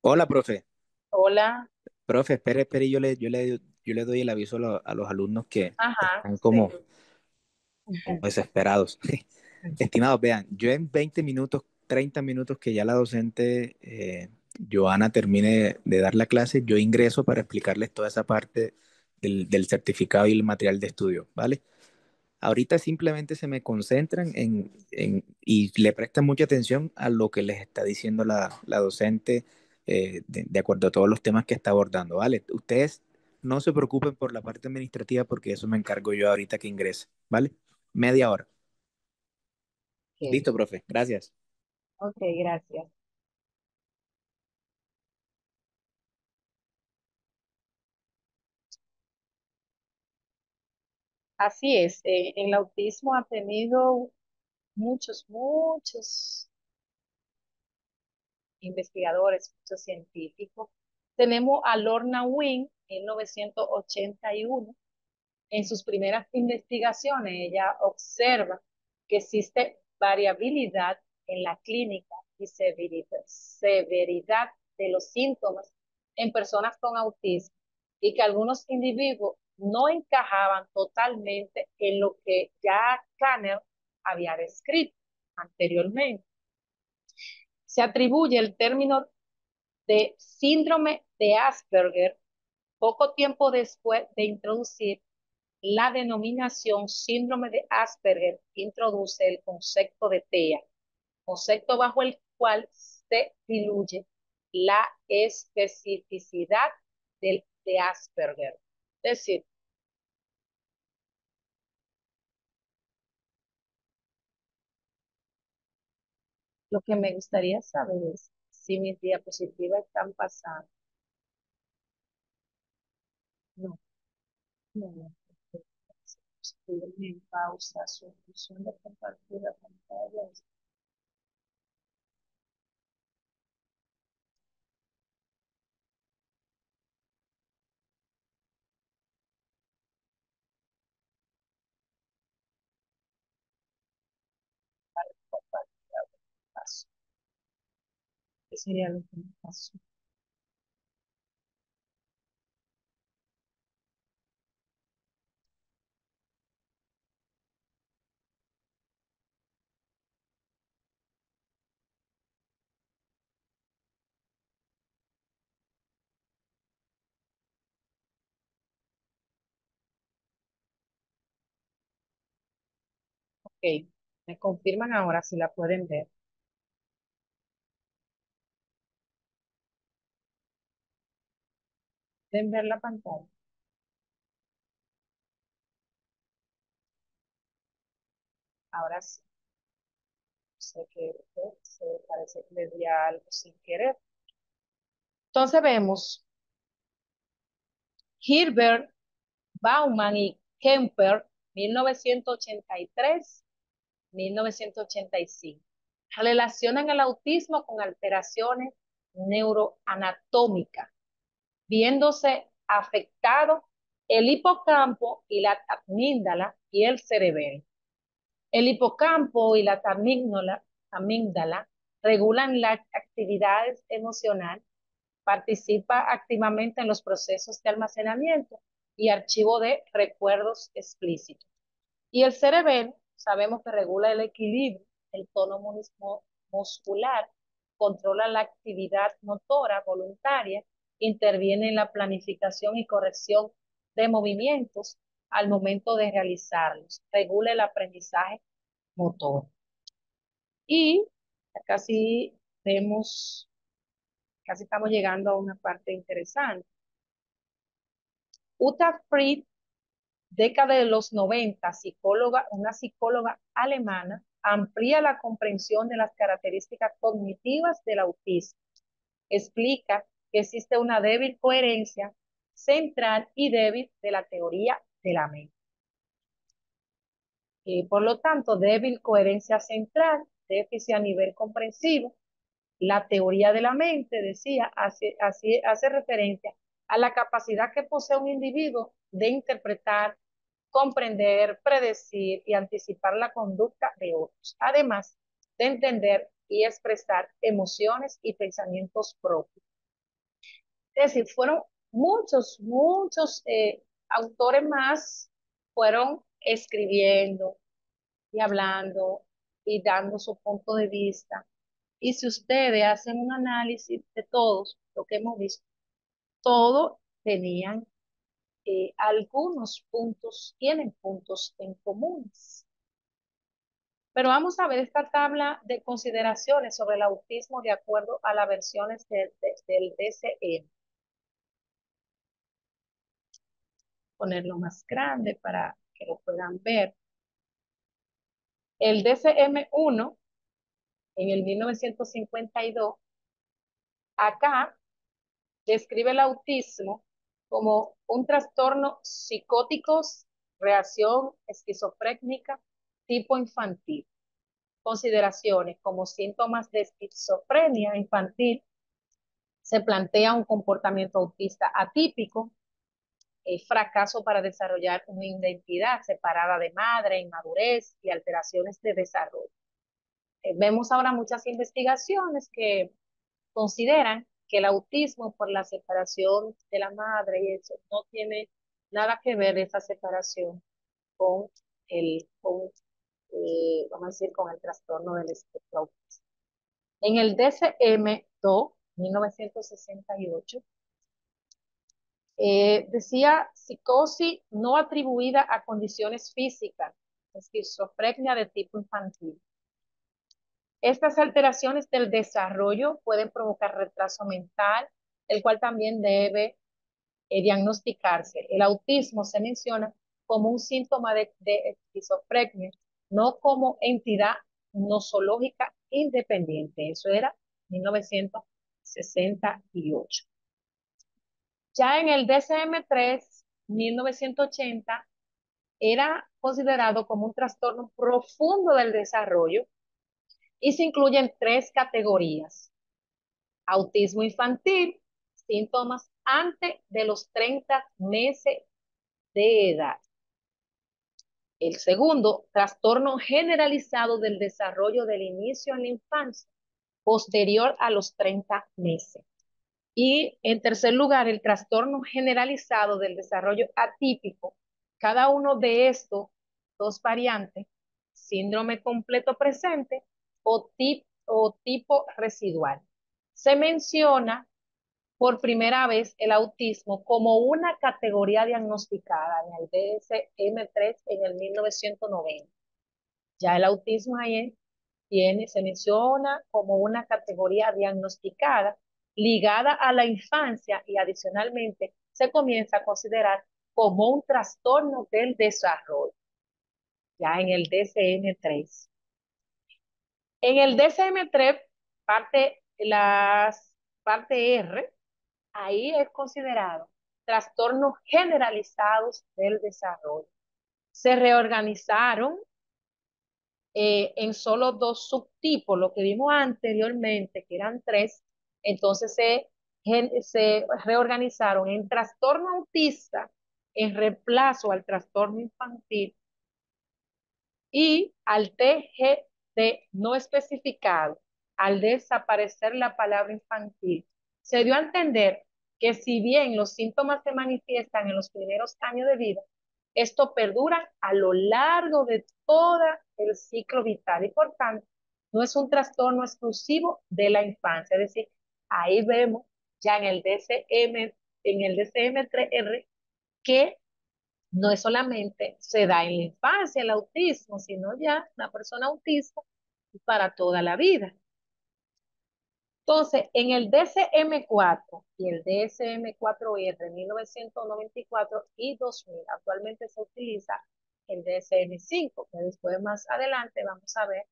Hola, profe. Hola. Profe, espere, espere, yo le doy el aviso a los alumnos que Ajá, están como sí. desesperados. Estimados, vean, yo en 20 minutos, 30 minutos que ya la docente Joana termine de dar la clase, yo ingreso para explicarles toda esa parte del certificado y el material de estudio, ¿vale? Ahorita simplemente se me concentran y le prestan mucha atención a lo que les está diciendo la docente de acuerdo a todos los temas que está abordando, ¿vale? Ustedes no se preocupen por la parte administrativa porque eso me encargo yo ahorita que ingrese, ¿vale? Media hora. Ok, Listo, profe. Gracias. ok, gracias. Así es, el autismo ha tenido muchos investigadores, muchos científicos. Tenemos a Lorna Wynne en 1981. En sus primeras investigaciones, ella observa que existe variabilidad en la clínica y severidad de los síntomas en personas con autismo y que algunos individuos no encajaban totalmente en lo que ya Kanner había descrito anteriormente. Se atribuye el término de síndrome de Asperger poco tiempo después de introducir la denominación síndrome de Asperger, introduce el concepto de TEA, concepto bajo el cual se diluye la especificidad de Asperger. Es decir, lo que me gustaría saber es Si mis diapositivas están pasando. No, no, no. Estoy en pausa, su función de compartir la pantalla. Paso. ¿Qué sería lo que me pasó? Ok, me confirman ahora si la pueden ver. ¿Pueden ver la pantalla? Ahora sí. Sé que se parece que le di a algo sin querer. Entonces vemos Hilbert, Bauman y Kemper, 1983-1985. Relacionan el autismo con alteraciones neuroanatómicas, viéndose afectado el hipocampo y la amígdala y el cerebelo. El hipocampo y la amígdala regulan las actividades emocionales, participa activamente en los procesos de almacenamiento y archivo de recuerdos explícitos. Y el cerebelo, sabemos que regula el equilibrio, el tono muscular, controla la actividad motora voluntaria, interviene en la planificación y corrección de movimientos al momento de realizarlos, regula el aprendizaje motor. Y casi vemos, casi estamos llegando a una parte interesante. Uta Fried, década de los 90, una psicóloga alemana, amplía la comprensión de las características cognitivas del autismo. Explica que existe una débil coherencia central y débil de la teoría de la mente. Por lo tanto, débil coherencia central, déficit a nivel comprensivo. La teoría de la mente, decía, hace referencia a la capacidad que posee un individuo de interpretar, comprender, predecir y anticipar la conducta de otros, además de entender y expresar emociones y pensamientos propios. Es decir, fueron muchos autores más fueron escribiendo y hablando y dando su punto de vista. Y si ustedes hacen un análisis de todos lo que hemos visto, todos tenían algunos puntos, tienen puntos en comunes. Pero vamos a ver esta tabla de consideraciones sobre el autismo de acuerdo a las versiones del DCM. Ponerlo más grande para que lo puedan ver. El DCM-1 en el 1952, acá describe el autismo como un trastorno psicótico, reacción esquizofrénica tipo infantil. Consideraciones como síntomas de esquizofrenia infantil, se plantea un comportamiento autista atípico, fracaso para desarrollar una identidad separada de madre, inmadurez y alteraciones de desarrollo. Vemos ahora muchas investigaciones que consideran que el autismo por la separación de la madre y eso no tiene nada que ver esa separación con vamos a decir, con el trastorno del espectro autista. En el DCM-2, 1968, decía psicosis no atribuida a condiciones físicas, esquizofrenia de tipo infantil. Estas alteraciones del desarrollo pueden provocar retraso mental, el cual también debe diagnosticarse. El autismo se menciona como un síntoma de esquizofrenia, no como entidad nosológica independiente. Eso era 1968. 1968. Ya en el DSM-3, 1980, era considerado como un trastorno profundo del desarrollo y se incluyen tres categorías: autismo infantil, síntomas antes de los 30 meses de edad. El segundo, trastorno generalizado del desarrollo del inicio en la infancia, posterior a los 30 meses. Y en tercer lugar, el trastorno generalizado del desarrollo atípico. Cada uno de estos dos variantes, síndrome completo presente o tipo residual. Se menciona por primera vez el autismo como una categoría diagnosticada en el DSM-3 en el 1990. Ya el autismo ahí se menciona como una categoría diagnosticada ligada a la infancia y adicionalmente se comienza a considerar como un trastorno del desarrollo, ya en el DSM-3. En el DSM-3, parte R, ahí es considerado trastornos generalizados del desarrollo. Se reorganizaron en solo dos subtipos, lo que vimos anteriormente, que eran tres. Entonces se reorganizaron en trastorno autista en reemplazo al trastorno infantil y al TGD no especificado. Al desaparecer la palabra infantil, se dio a entender que si bien los síntomas se manifiestan en los primeros años de vida, esto perdura a lo largo de todo el ciclo vital y por tanto no es un trastorno exclusivo de la infancia. Es decir, ahí vemos ya en el DCM3R, que no es solamente se da en la infancia el autismo, sino ya una persona autista para toda la vida. Entonces, en el DSM-4 y el DSM-4R 1994 y 2000, actualmente se utiliza el DSM-5, que después más adelante vamos a ver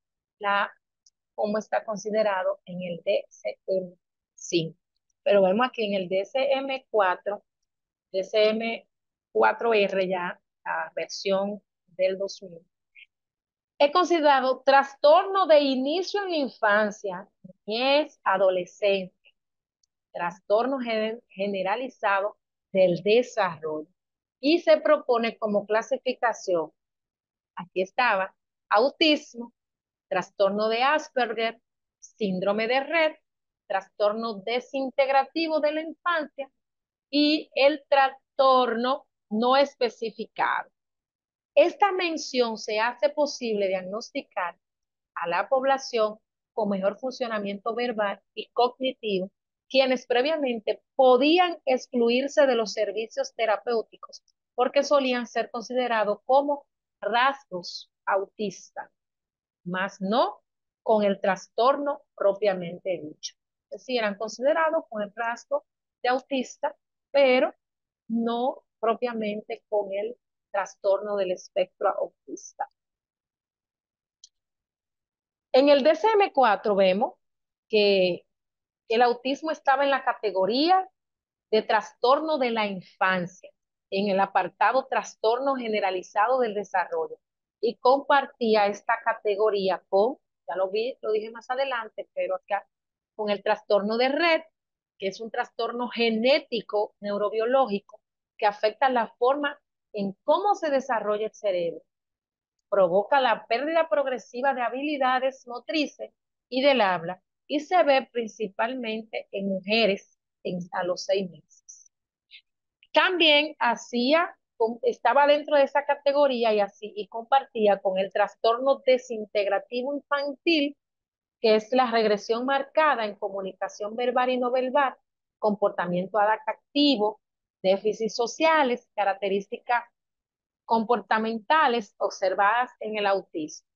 cómo está considerado en el DSM-5. Pero vemos aquí en el DSM-4R ya, la versión del 2000, es considerado trastorno de inicio en la infancia, niñez, adolescencia, trastorno generalizado del desarrollo. Y se propone como clasificación, aquí estaba, autismo, trastorno de Asperger, síndrome de Rett, trastorno desintegrativo de la infancia y el trastorno no especificado. Esta mención se hace posible diagnosticar a la población con mejor funcionamiento verbal y cognitivo, quienes previamente podían excluirse de los servicios terapéuticos porque solían ser considerados como rasgos autistas, más no con el trastorno propiamente dicho. Es decir, eran considerados con el rasgo de autista, pero no propiamente con el trastorno del espectro autista. En el DSM-4 vemos que el autismo estaba en la categoría de trastorno de la infancia, en el apartado trastorno generalizado del desarrollo, y compartía esta categoría con, ya lo dije más adelante, pero acá, con el trastorno de Rett, que es un trastorno genético neurobiológico que afecta la forma en cómo se desarrolla el cerebro, provoca la pérdida progresiva de habilidades motrices y del habla y se ve principalmente en mujeres a los 6 meses. También estaba dentro de esa categoría y compartía con el trastorno desintegrativo infantil, que es la regresión marcada en comunicación verbal y no verbal, comportamiento adaptativo, déficits sociales, características comportamentales observadas en el autismo,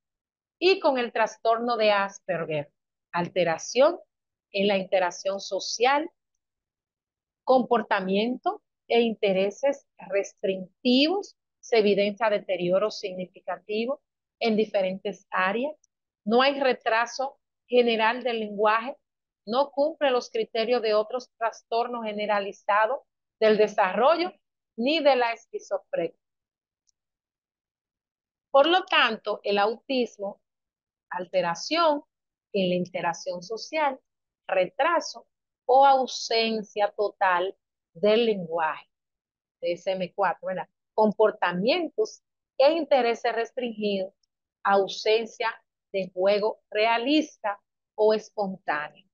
y con el trastorno de Asperger, alteración en la interacción social, comportamiento e intereses restrictivos, se evidencia deterioro significativo en diferentes áreas, no hay retraso general del lenguaje, no cumple los criterios de otros trastornos generalizados del desarrollo ni de la esquizofrenia. Por lo tanto, el autismo, alteración en la interacción social, retraso o ausencia total del lenguaje, DSM-4, ¿verdad? Comportamientos e intereses restringidos, ausencia de juego realista o espontáneo.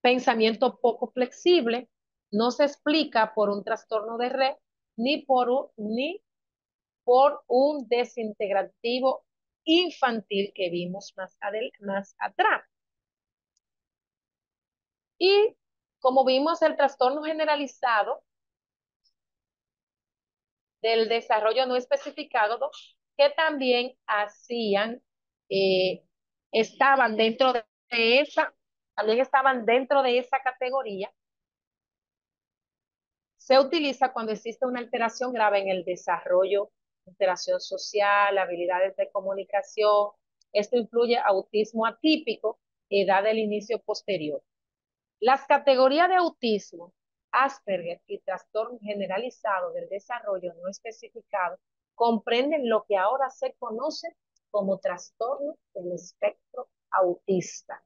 Pensamiento poco flexible, no se explica por un trastorno de red ni por un desintegrativo infantil que vimos más atrás. Y como vimos, el trastorno generalizado del desarrollo no especificado, que también hacían, eh, estaban dentro de esa, también estaban dentro de esa categoría, se utiliza cuando existe una alteración grave en el desarrollo, alteración social, habilidades de comunicación. Esto incluye autismo atípico, edad del inicio posterior. Las categorías de autismo, Asperger y trastorno generalizado del desarrollo no especificado comprenden lo que ahora se conoce como trastorno del espectro autista.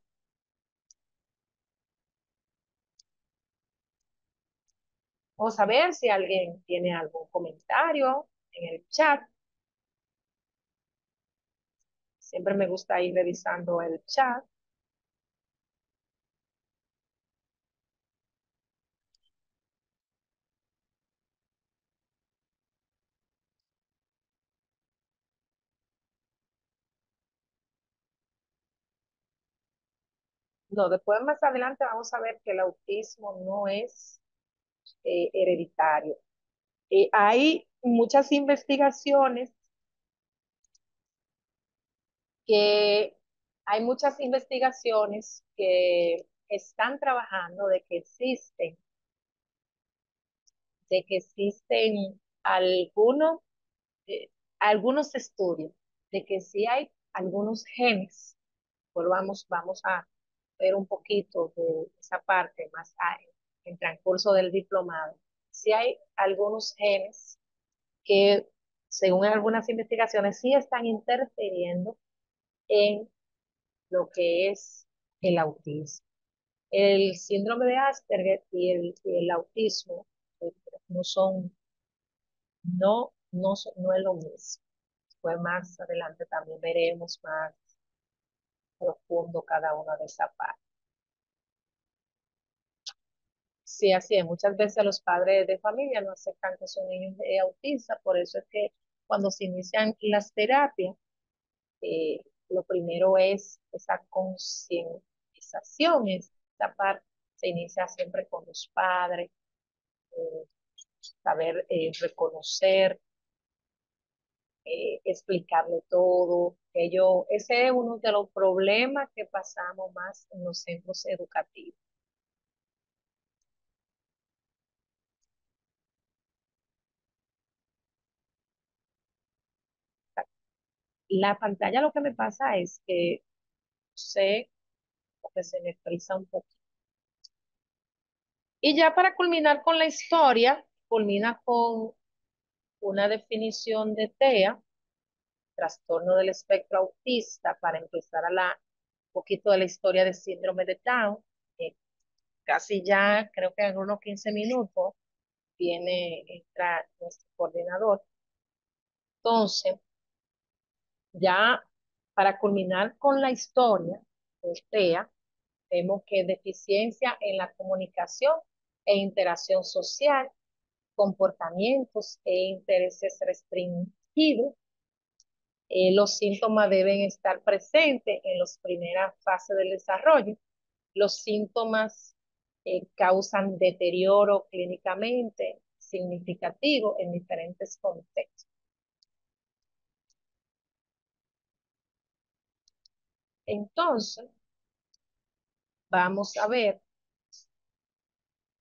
Vamos a ver si alguien tiene algún comentario en el chat. Siempre me gusta ir revisando el chat. No, después más adelante vamos a ver que el autismo no es hereditario. Hay muchas investigaciones que están trabajando de que existen eh, algunos estudios de que sí hay algunos genes. Pues vamos a ver un poquito de esa parte más en transcurso del diplomado. Sí hay algunos genes que, según algunas investigaciones, sí están interfiriendo en lo que es el autismo. El síndrome de Asperger y el autismo no son, no es lo mismo. Pues más adelante también veremos más profundo cada una de esas partes. Sí, así es. Muchas veces los padres de familia no aceptan que son niños autistas, por eso es que cuando se inician las terapias, lo primero es esa concientización, esta parte se inicia siempre con los padres, eh, saber reconocer, explicarle todo. Ese es uno de los problemas que pasamos más en los centros educativos. La pantalla lo que me pasa es que sé que se me frisa un poco. Y ya para culminar con la historia, culmina con una definición de TEA, trastorno del espectro autista, para empezar un poquito de la historia de síndrome de Down. Eh, Casi ya, creo que en unos 15 minutos, entra nuestro coordinador. Entonces, ya para culminar con la historia de TEA, vemos que deficiencia en la comunicación e interacción social, comportamientos e intereses restringidos. Los síntomas deben estar presentes en las primeras fases del desarrollo. Los síntomas causan deterioro clínicamente significativo en diferentes contextos. Entonces, vamos a ver,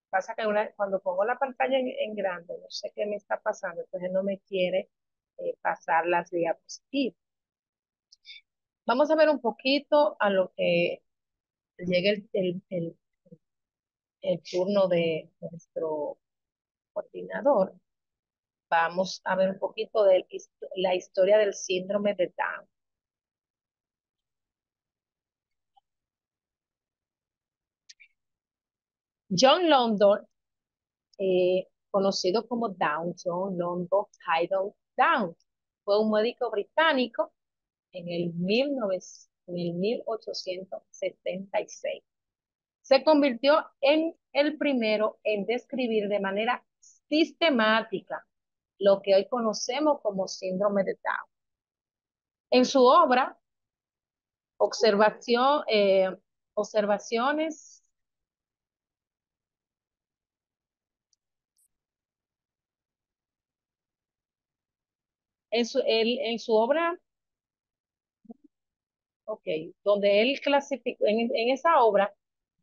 pasa que cuando pongo la pantalla en grande, no sé qué me está pasando, entonces no me quiere pasar las diapositivas. Vamos a ver un poquito a lo que llegue el turno de nuestro coordinador, vamos a ver un poquito de la historia del síndrome de Down. John London, conocido como Down, John London Haydon Down, fue un médico británico en el 1876. Se convirtió en el primero en describir de manera sistemática lo que hoy conocemos como síndrome de Down. En su obra, observación, observaciones, en su obra, ok, donde él clasificó, en esa obra,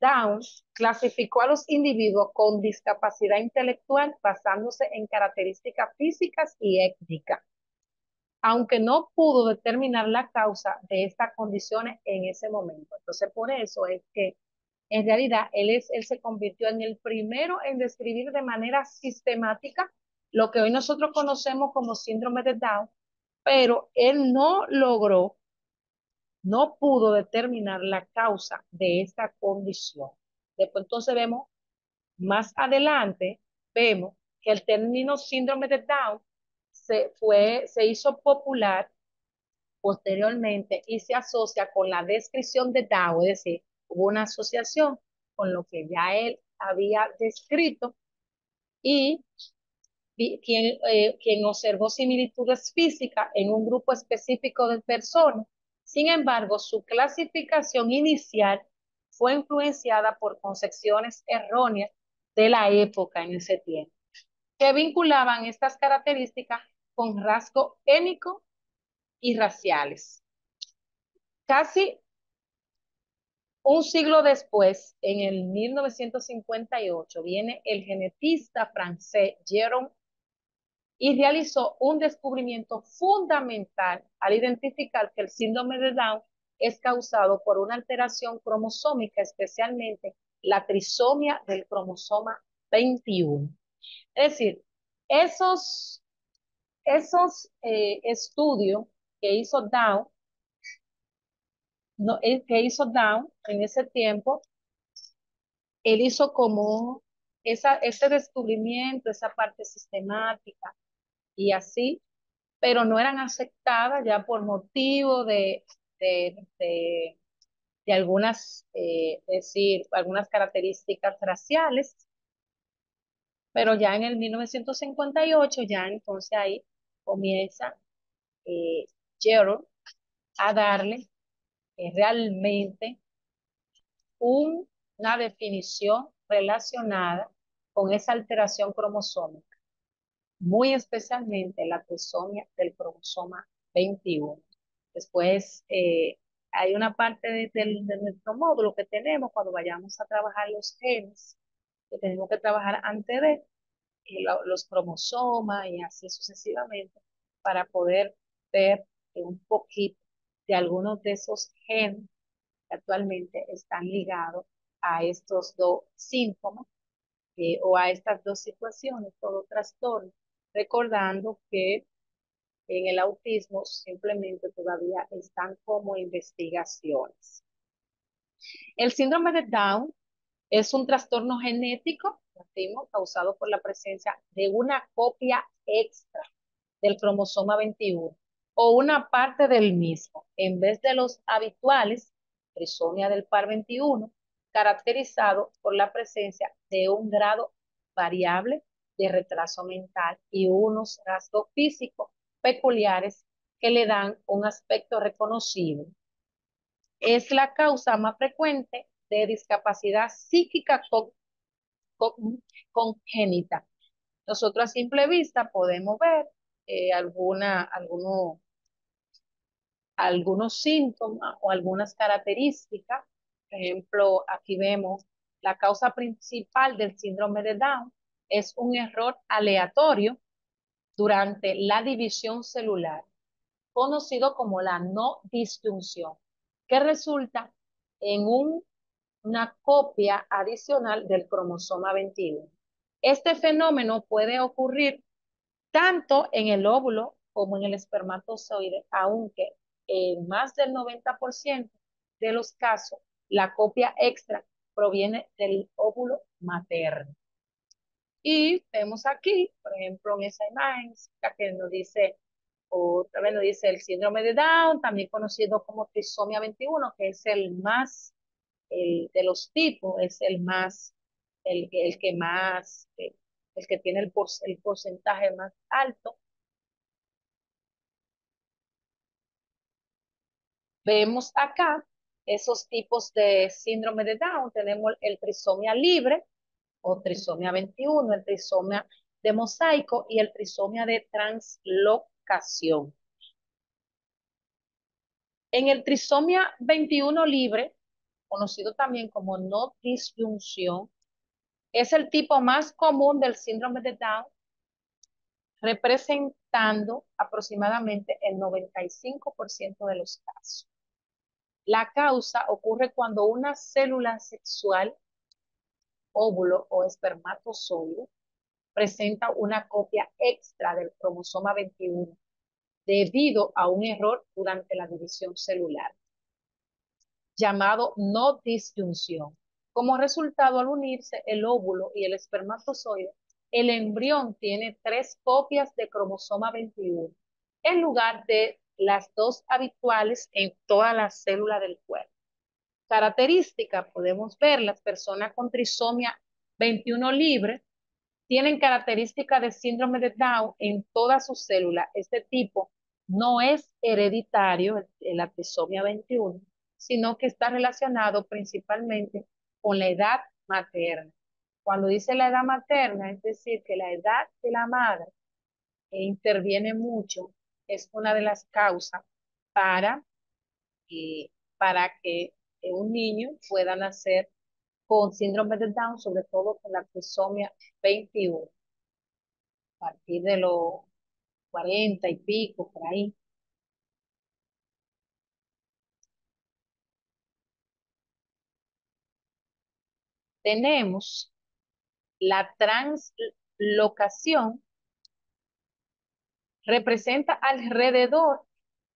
Downs clasificó a los individuos con discapacidad intelectual basándose en características físicas y étnicas, aunque no pudo determinar la causa de estas condiciones en ese momento. Entonces, por eso es que en realidad él se convirtió en el primero en describir de manera sistemática lo que hoy nosotros conocemos como síndrome de Down, pero él no pudo determinar la causa de esta condición. Después entonces vemos, más adelante, vemos que el término síndrome de Down se hizo popular posteriormente y se asocia con la descripción de Down, es decir, hubo una asociación con lo que ya él había descrito y quien observó similitudes físicas en un grupo específico de personas. Sin embargo, su clasificación inicial fue influenciada por concepciones erróneas de la época en ese tiempo, que vinculaban estas características con rasgos étnicos y raciales. Casi un siglo después, en el 1958, viene el genetista francés Jérôme y realizó un descubrimiento fundamental al identificar que el síndrome de Down es causado por una alteración cromosómica, especialmente la trisomía del cromosoma 21. Es decir, esos, esos estudios que hizo Down, no, que hizo Down en ese tiempo, él hizo como ese descubrimiento, esa parte sistemática y así, pero no eran aceptadas ya por motivo de, de, de algunas, decir, algunas características raciales, pero ya en el 1958, ya entonces ahí comienza eh, Gerald a darle realmente una definición relacionada con esa alteración cromosómica, muy especialmente la trisomía del cromosoma 21. Después, hay una parte de nuestro módulo que tenemos cuando vayamos a trabajar los genes, que tenemos que trabajar antes de los cromosomas y así sucesivamente, para poder ver un poquito de algunos de esos genes que actualmente están ligados a estos dos síntomas o a estas dos situaciones, todo trastorno, recordando que en el autismo simplemente todavía están como investigaciones. El síndrome de Down es un trastorno genético causado por la presencia de una copia extra del cromosoma 21 o una parte del mismo, en vez de los habituales, trisomía del par 21, caracterizado por la presencia de un grado variable de retraso mental y unos rasgos físicos peculiares que le dan un aspecto reconocible. Es la causa más frecuente de discapacidad psíquica congénita. Nosotros a simple vista podemos ver algunos síntomas o algunas características. Por ejemplo, aquí vemos la causa principal del síndrome de Down es un error aleatorio durante la división celular, conocido como la no disyunción, que resulta en un una copia adicional del cromosoma 21. Este fenómeno puede ocurrir tanto en el óvulo como en el espermatozoide, aunque en más del 90% de los casos la copia extra proviene del óvulo materno. Y vemos aquí, por ejemplo, en esa imagen que nos dice, otra vez nos dice el síndrome de Down, también conocido como trisomía 21, que es el más, el de los tipos, es el más, el que más, el que tiene el porcentaje más alto. Vemos acá esos tipos de síndrome de Down. Tenemos el trisomía libre o trisomía 21, el trisomía de mosaico y el trisomía de translocación. En el trisomía 21 libre, conocido también como no disyunción, es el tipo más común del síndrome de Down, representando aproximadamente el 95% de los casos. La causa ocurre cuando una célula sexual, óvulo o espermatozoide, presenta una copia extra del cromosoma 21 debido a un error durante la división celular, llamado no disyunción. Como resultado, al unirse el óvulo y el espermatozoide, el embrión tiene 3 copias de cromosoma 21 en lugar de las 2 habituales en todas las células del cuerpo. Característica, podemos ver las personas con trisomía 21 libre tienen características de síndrome de Down en todas sus células. Este tipo no es hereditario, la trisomía 21, sino que está relacionado principalmente con la edad materna. Cuando dice la edad materna, es decir, que la edad de la madre interviene mucho, es una de las causas para, eh, para que un niño pueda nacer con síndrome de Down, sobre todo con la trisomía 21 a partir de los 40 y pico, por ahí. Tenemos la translocación, representa alrededor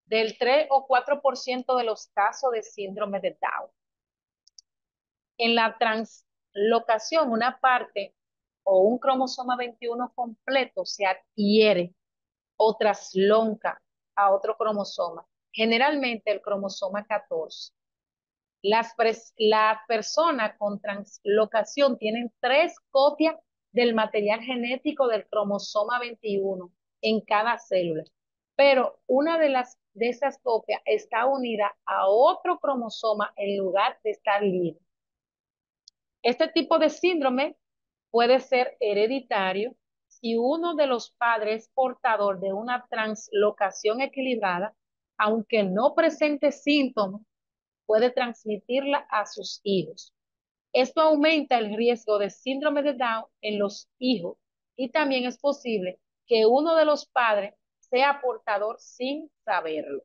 del 3 o 4% de los casos de síndrome de Down. En la translocación, una parte o un cromosoma 21 completo se adhiere o traslonca a otro cromosoma, generalmente el cromosoma 14. Las personas con translocación tienen 3 copias del material genético del cromosoma 21 en cada célula, pero una de esas copias está unida a otro cromosoma en lugar de estar libre. Este tipo de síndrome puede ser hereditario si uno de los padres es portador de una translocación equilibrada, aunque no presente síntomas, puede transmitirla a sus hijos. Esto aumenta el riesgo de síndrome de Down en los hijos y también es posible que uno de los padres sea portador sin saberlo.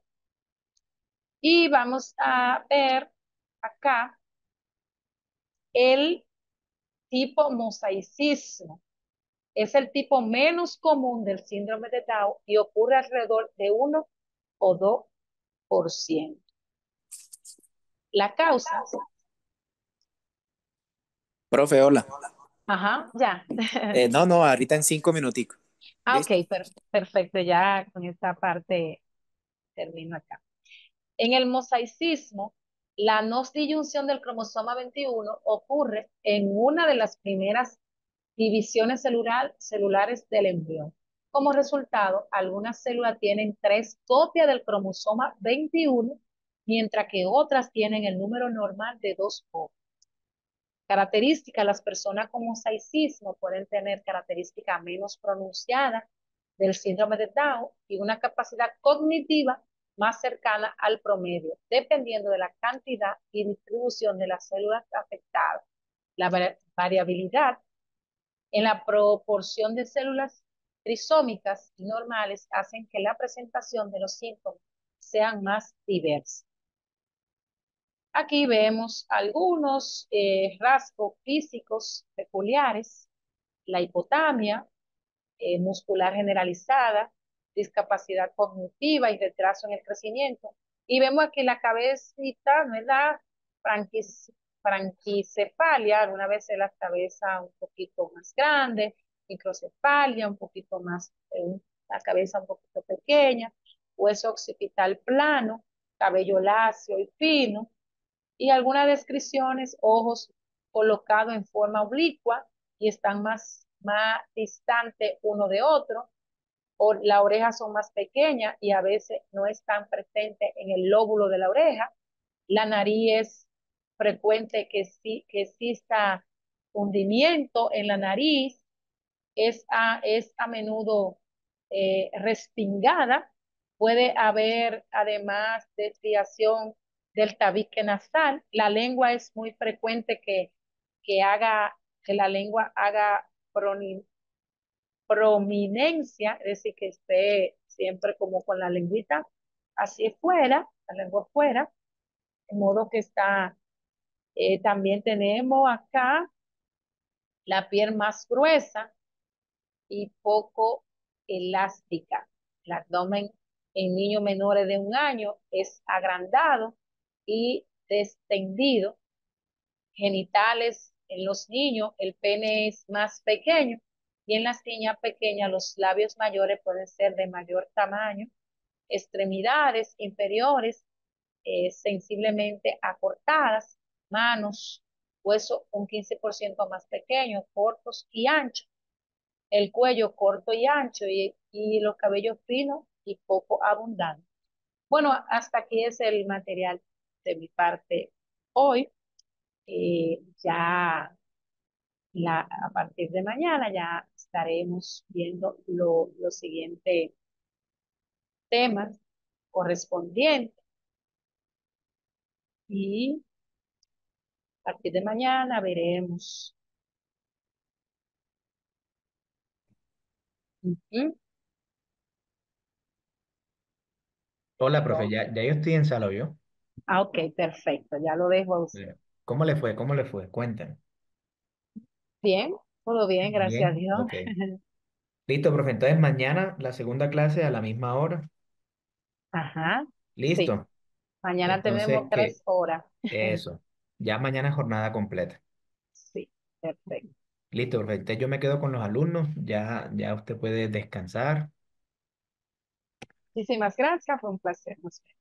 Y vamos a ver acá el tipo mosaicismo. Es el tipo menos común del síndrome de Down y ocurre alrededor de 1 o 2%. La causa, Profe, hola. ajá, ya. No, no, ahorita en 5 minuticos. Ah, ok, ¿Listo? perfecto, ya con esta parte termino acá. En el mosaicismo, la no disyunción del cromosoma 21 ocurre en una de las primeras divisiones celulares del embrión. Como resultado, algunas células tienen 3 copias del cromosoma 21, mientras que otras tienen el número normal de 2 copias. Características, las personas con mosaicismo pueden tener características menos pronunciadas del síndrome de Down y una capacidad cognitiva más cercana al promedio, dependiendo de la cantidad y distribución de las células afectadas. La variabilidad en la proporción de células trisómicas y normales hacen que la presentación de los síntomas sean más diversas. Aquí vemos algunos rasgos físicos peculiares: la hipotamia, muscular generalizada, discapacidad cognitiva y retraso en el crecimiento. Y vemos aquí la cabecita, ¿no es la franquicefalia? Alguna vez la cabeza un poquito más grande, microcefalia, un poquito más, la cabeza un poquito pequeña, hueso occipital plano, cabello lacio y fino, y algunas descripciones: ojos colocados en forma oblicua y están más distantes uno de otro, o las orejas son más pequeñas y a veces no están presentes en el lóbulo de la oreja. La nariz es frecuente que exista hundimiento en la nariz, es a menudo respingada. Puede haber además desviación del tabique nasal. La lengua es muy frecuente que la lengua haga prominencia, es decir, que esté siempre como con la lengüita así fuera, la lengua fuera, de modo que está. También tenemos acá la piel más gruesa y poco elástica. El abdomen en niños menores de 1 año es agrandado y descendido. Genitales en los niños, el pene es más pequeño, y en las niñas pequeñas los labios mayores pueden ser de mayor tamaño. Extremidades inferiores sensiblemente acortadas, manos, hueso un 15% más pequeño, cortos y anchos, el cuello corto y ancho, y los cabellos finos y poco abundantes. Bueno, hasta aquí es el material de mi parte hoy. Ya a partir de mañana ya estaremos viendo los siguientes temas correspondientes, y a partir de mañana veremos. Ujú. Hola, profe, Oh, ya yo estoy en sala, ¿yo? ok, perfecto, ya lo dejo a usted. ¿Cómo le fue? ¿Cómo le fue? Cuéntame. Bien, todo bien, gracias a Bien, Dios. ok. Listo, profe. Entonces mañana la segunda clase a la misma hora. Ajá, sí, Listo. mañana Entonces, tenemos 3 horas. eso. Ya mañana jornada completa. Sí, perfecto. Listo, profe. Entonces yo me quedo con los alumnos. Ya usted puede descansar. Muchísimas gracias, fue un placer. Nos vemos.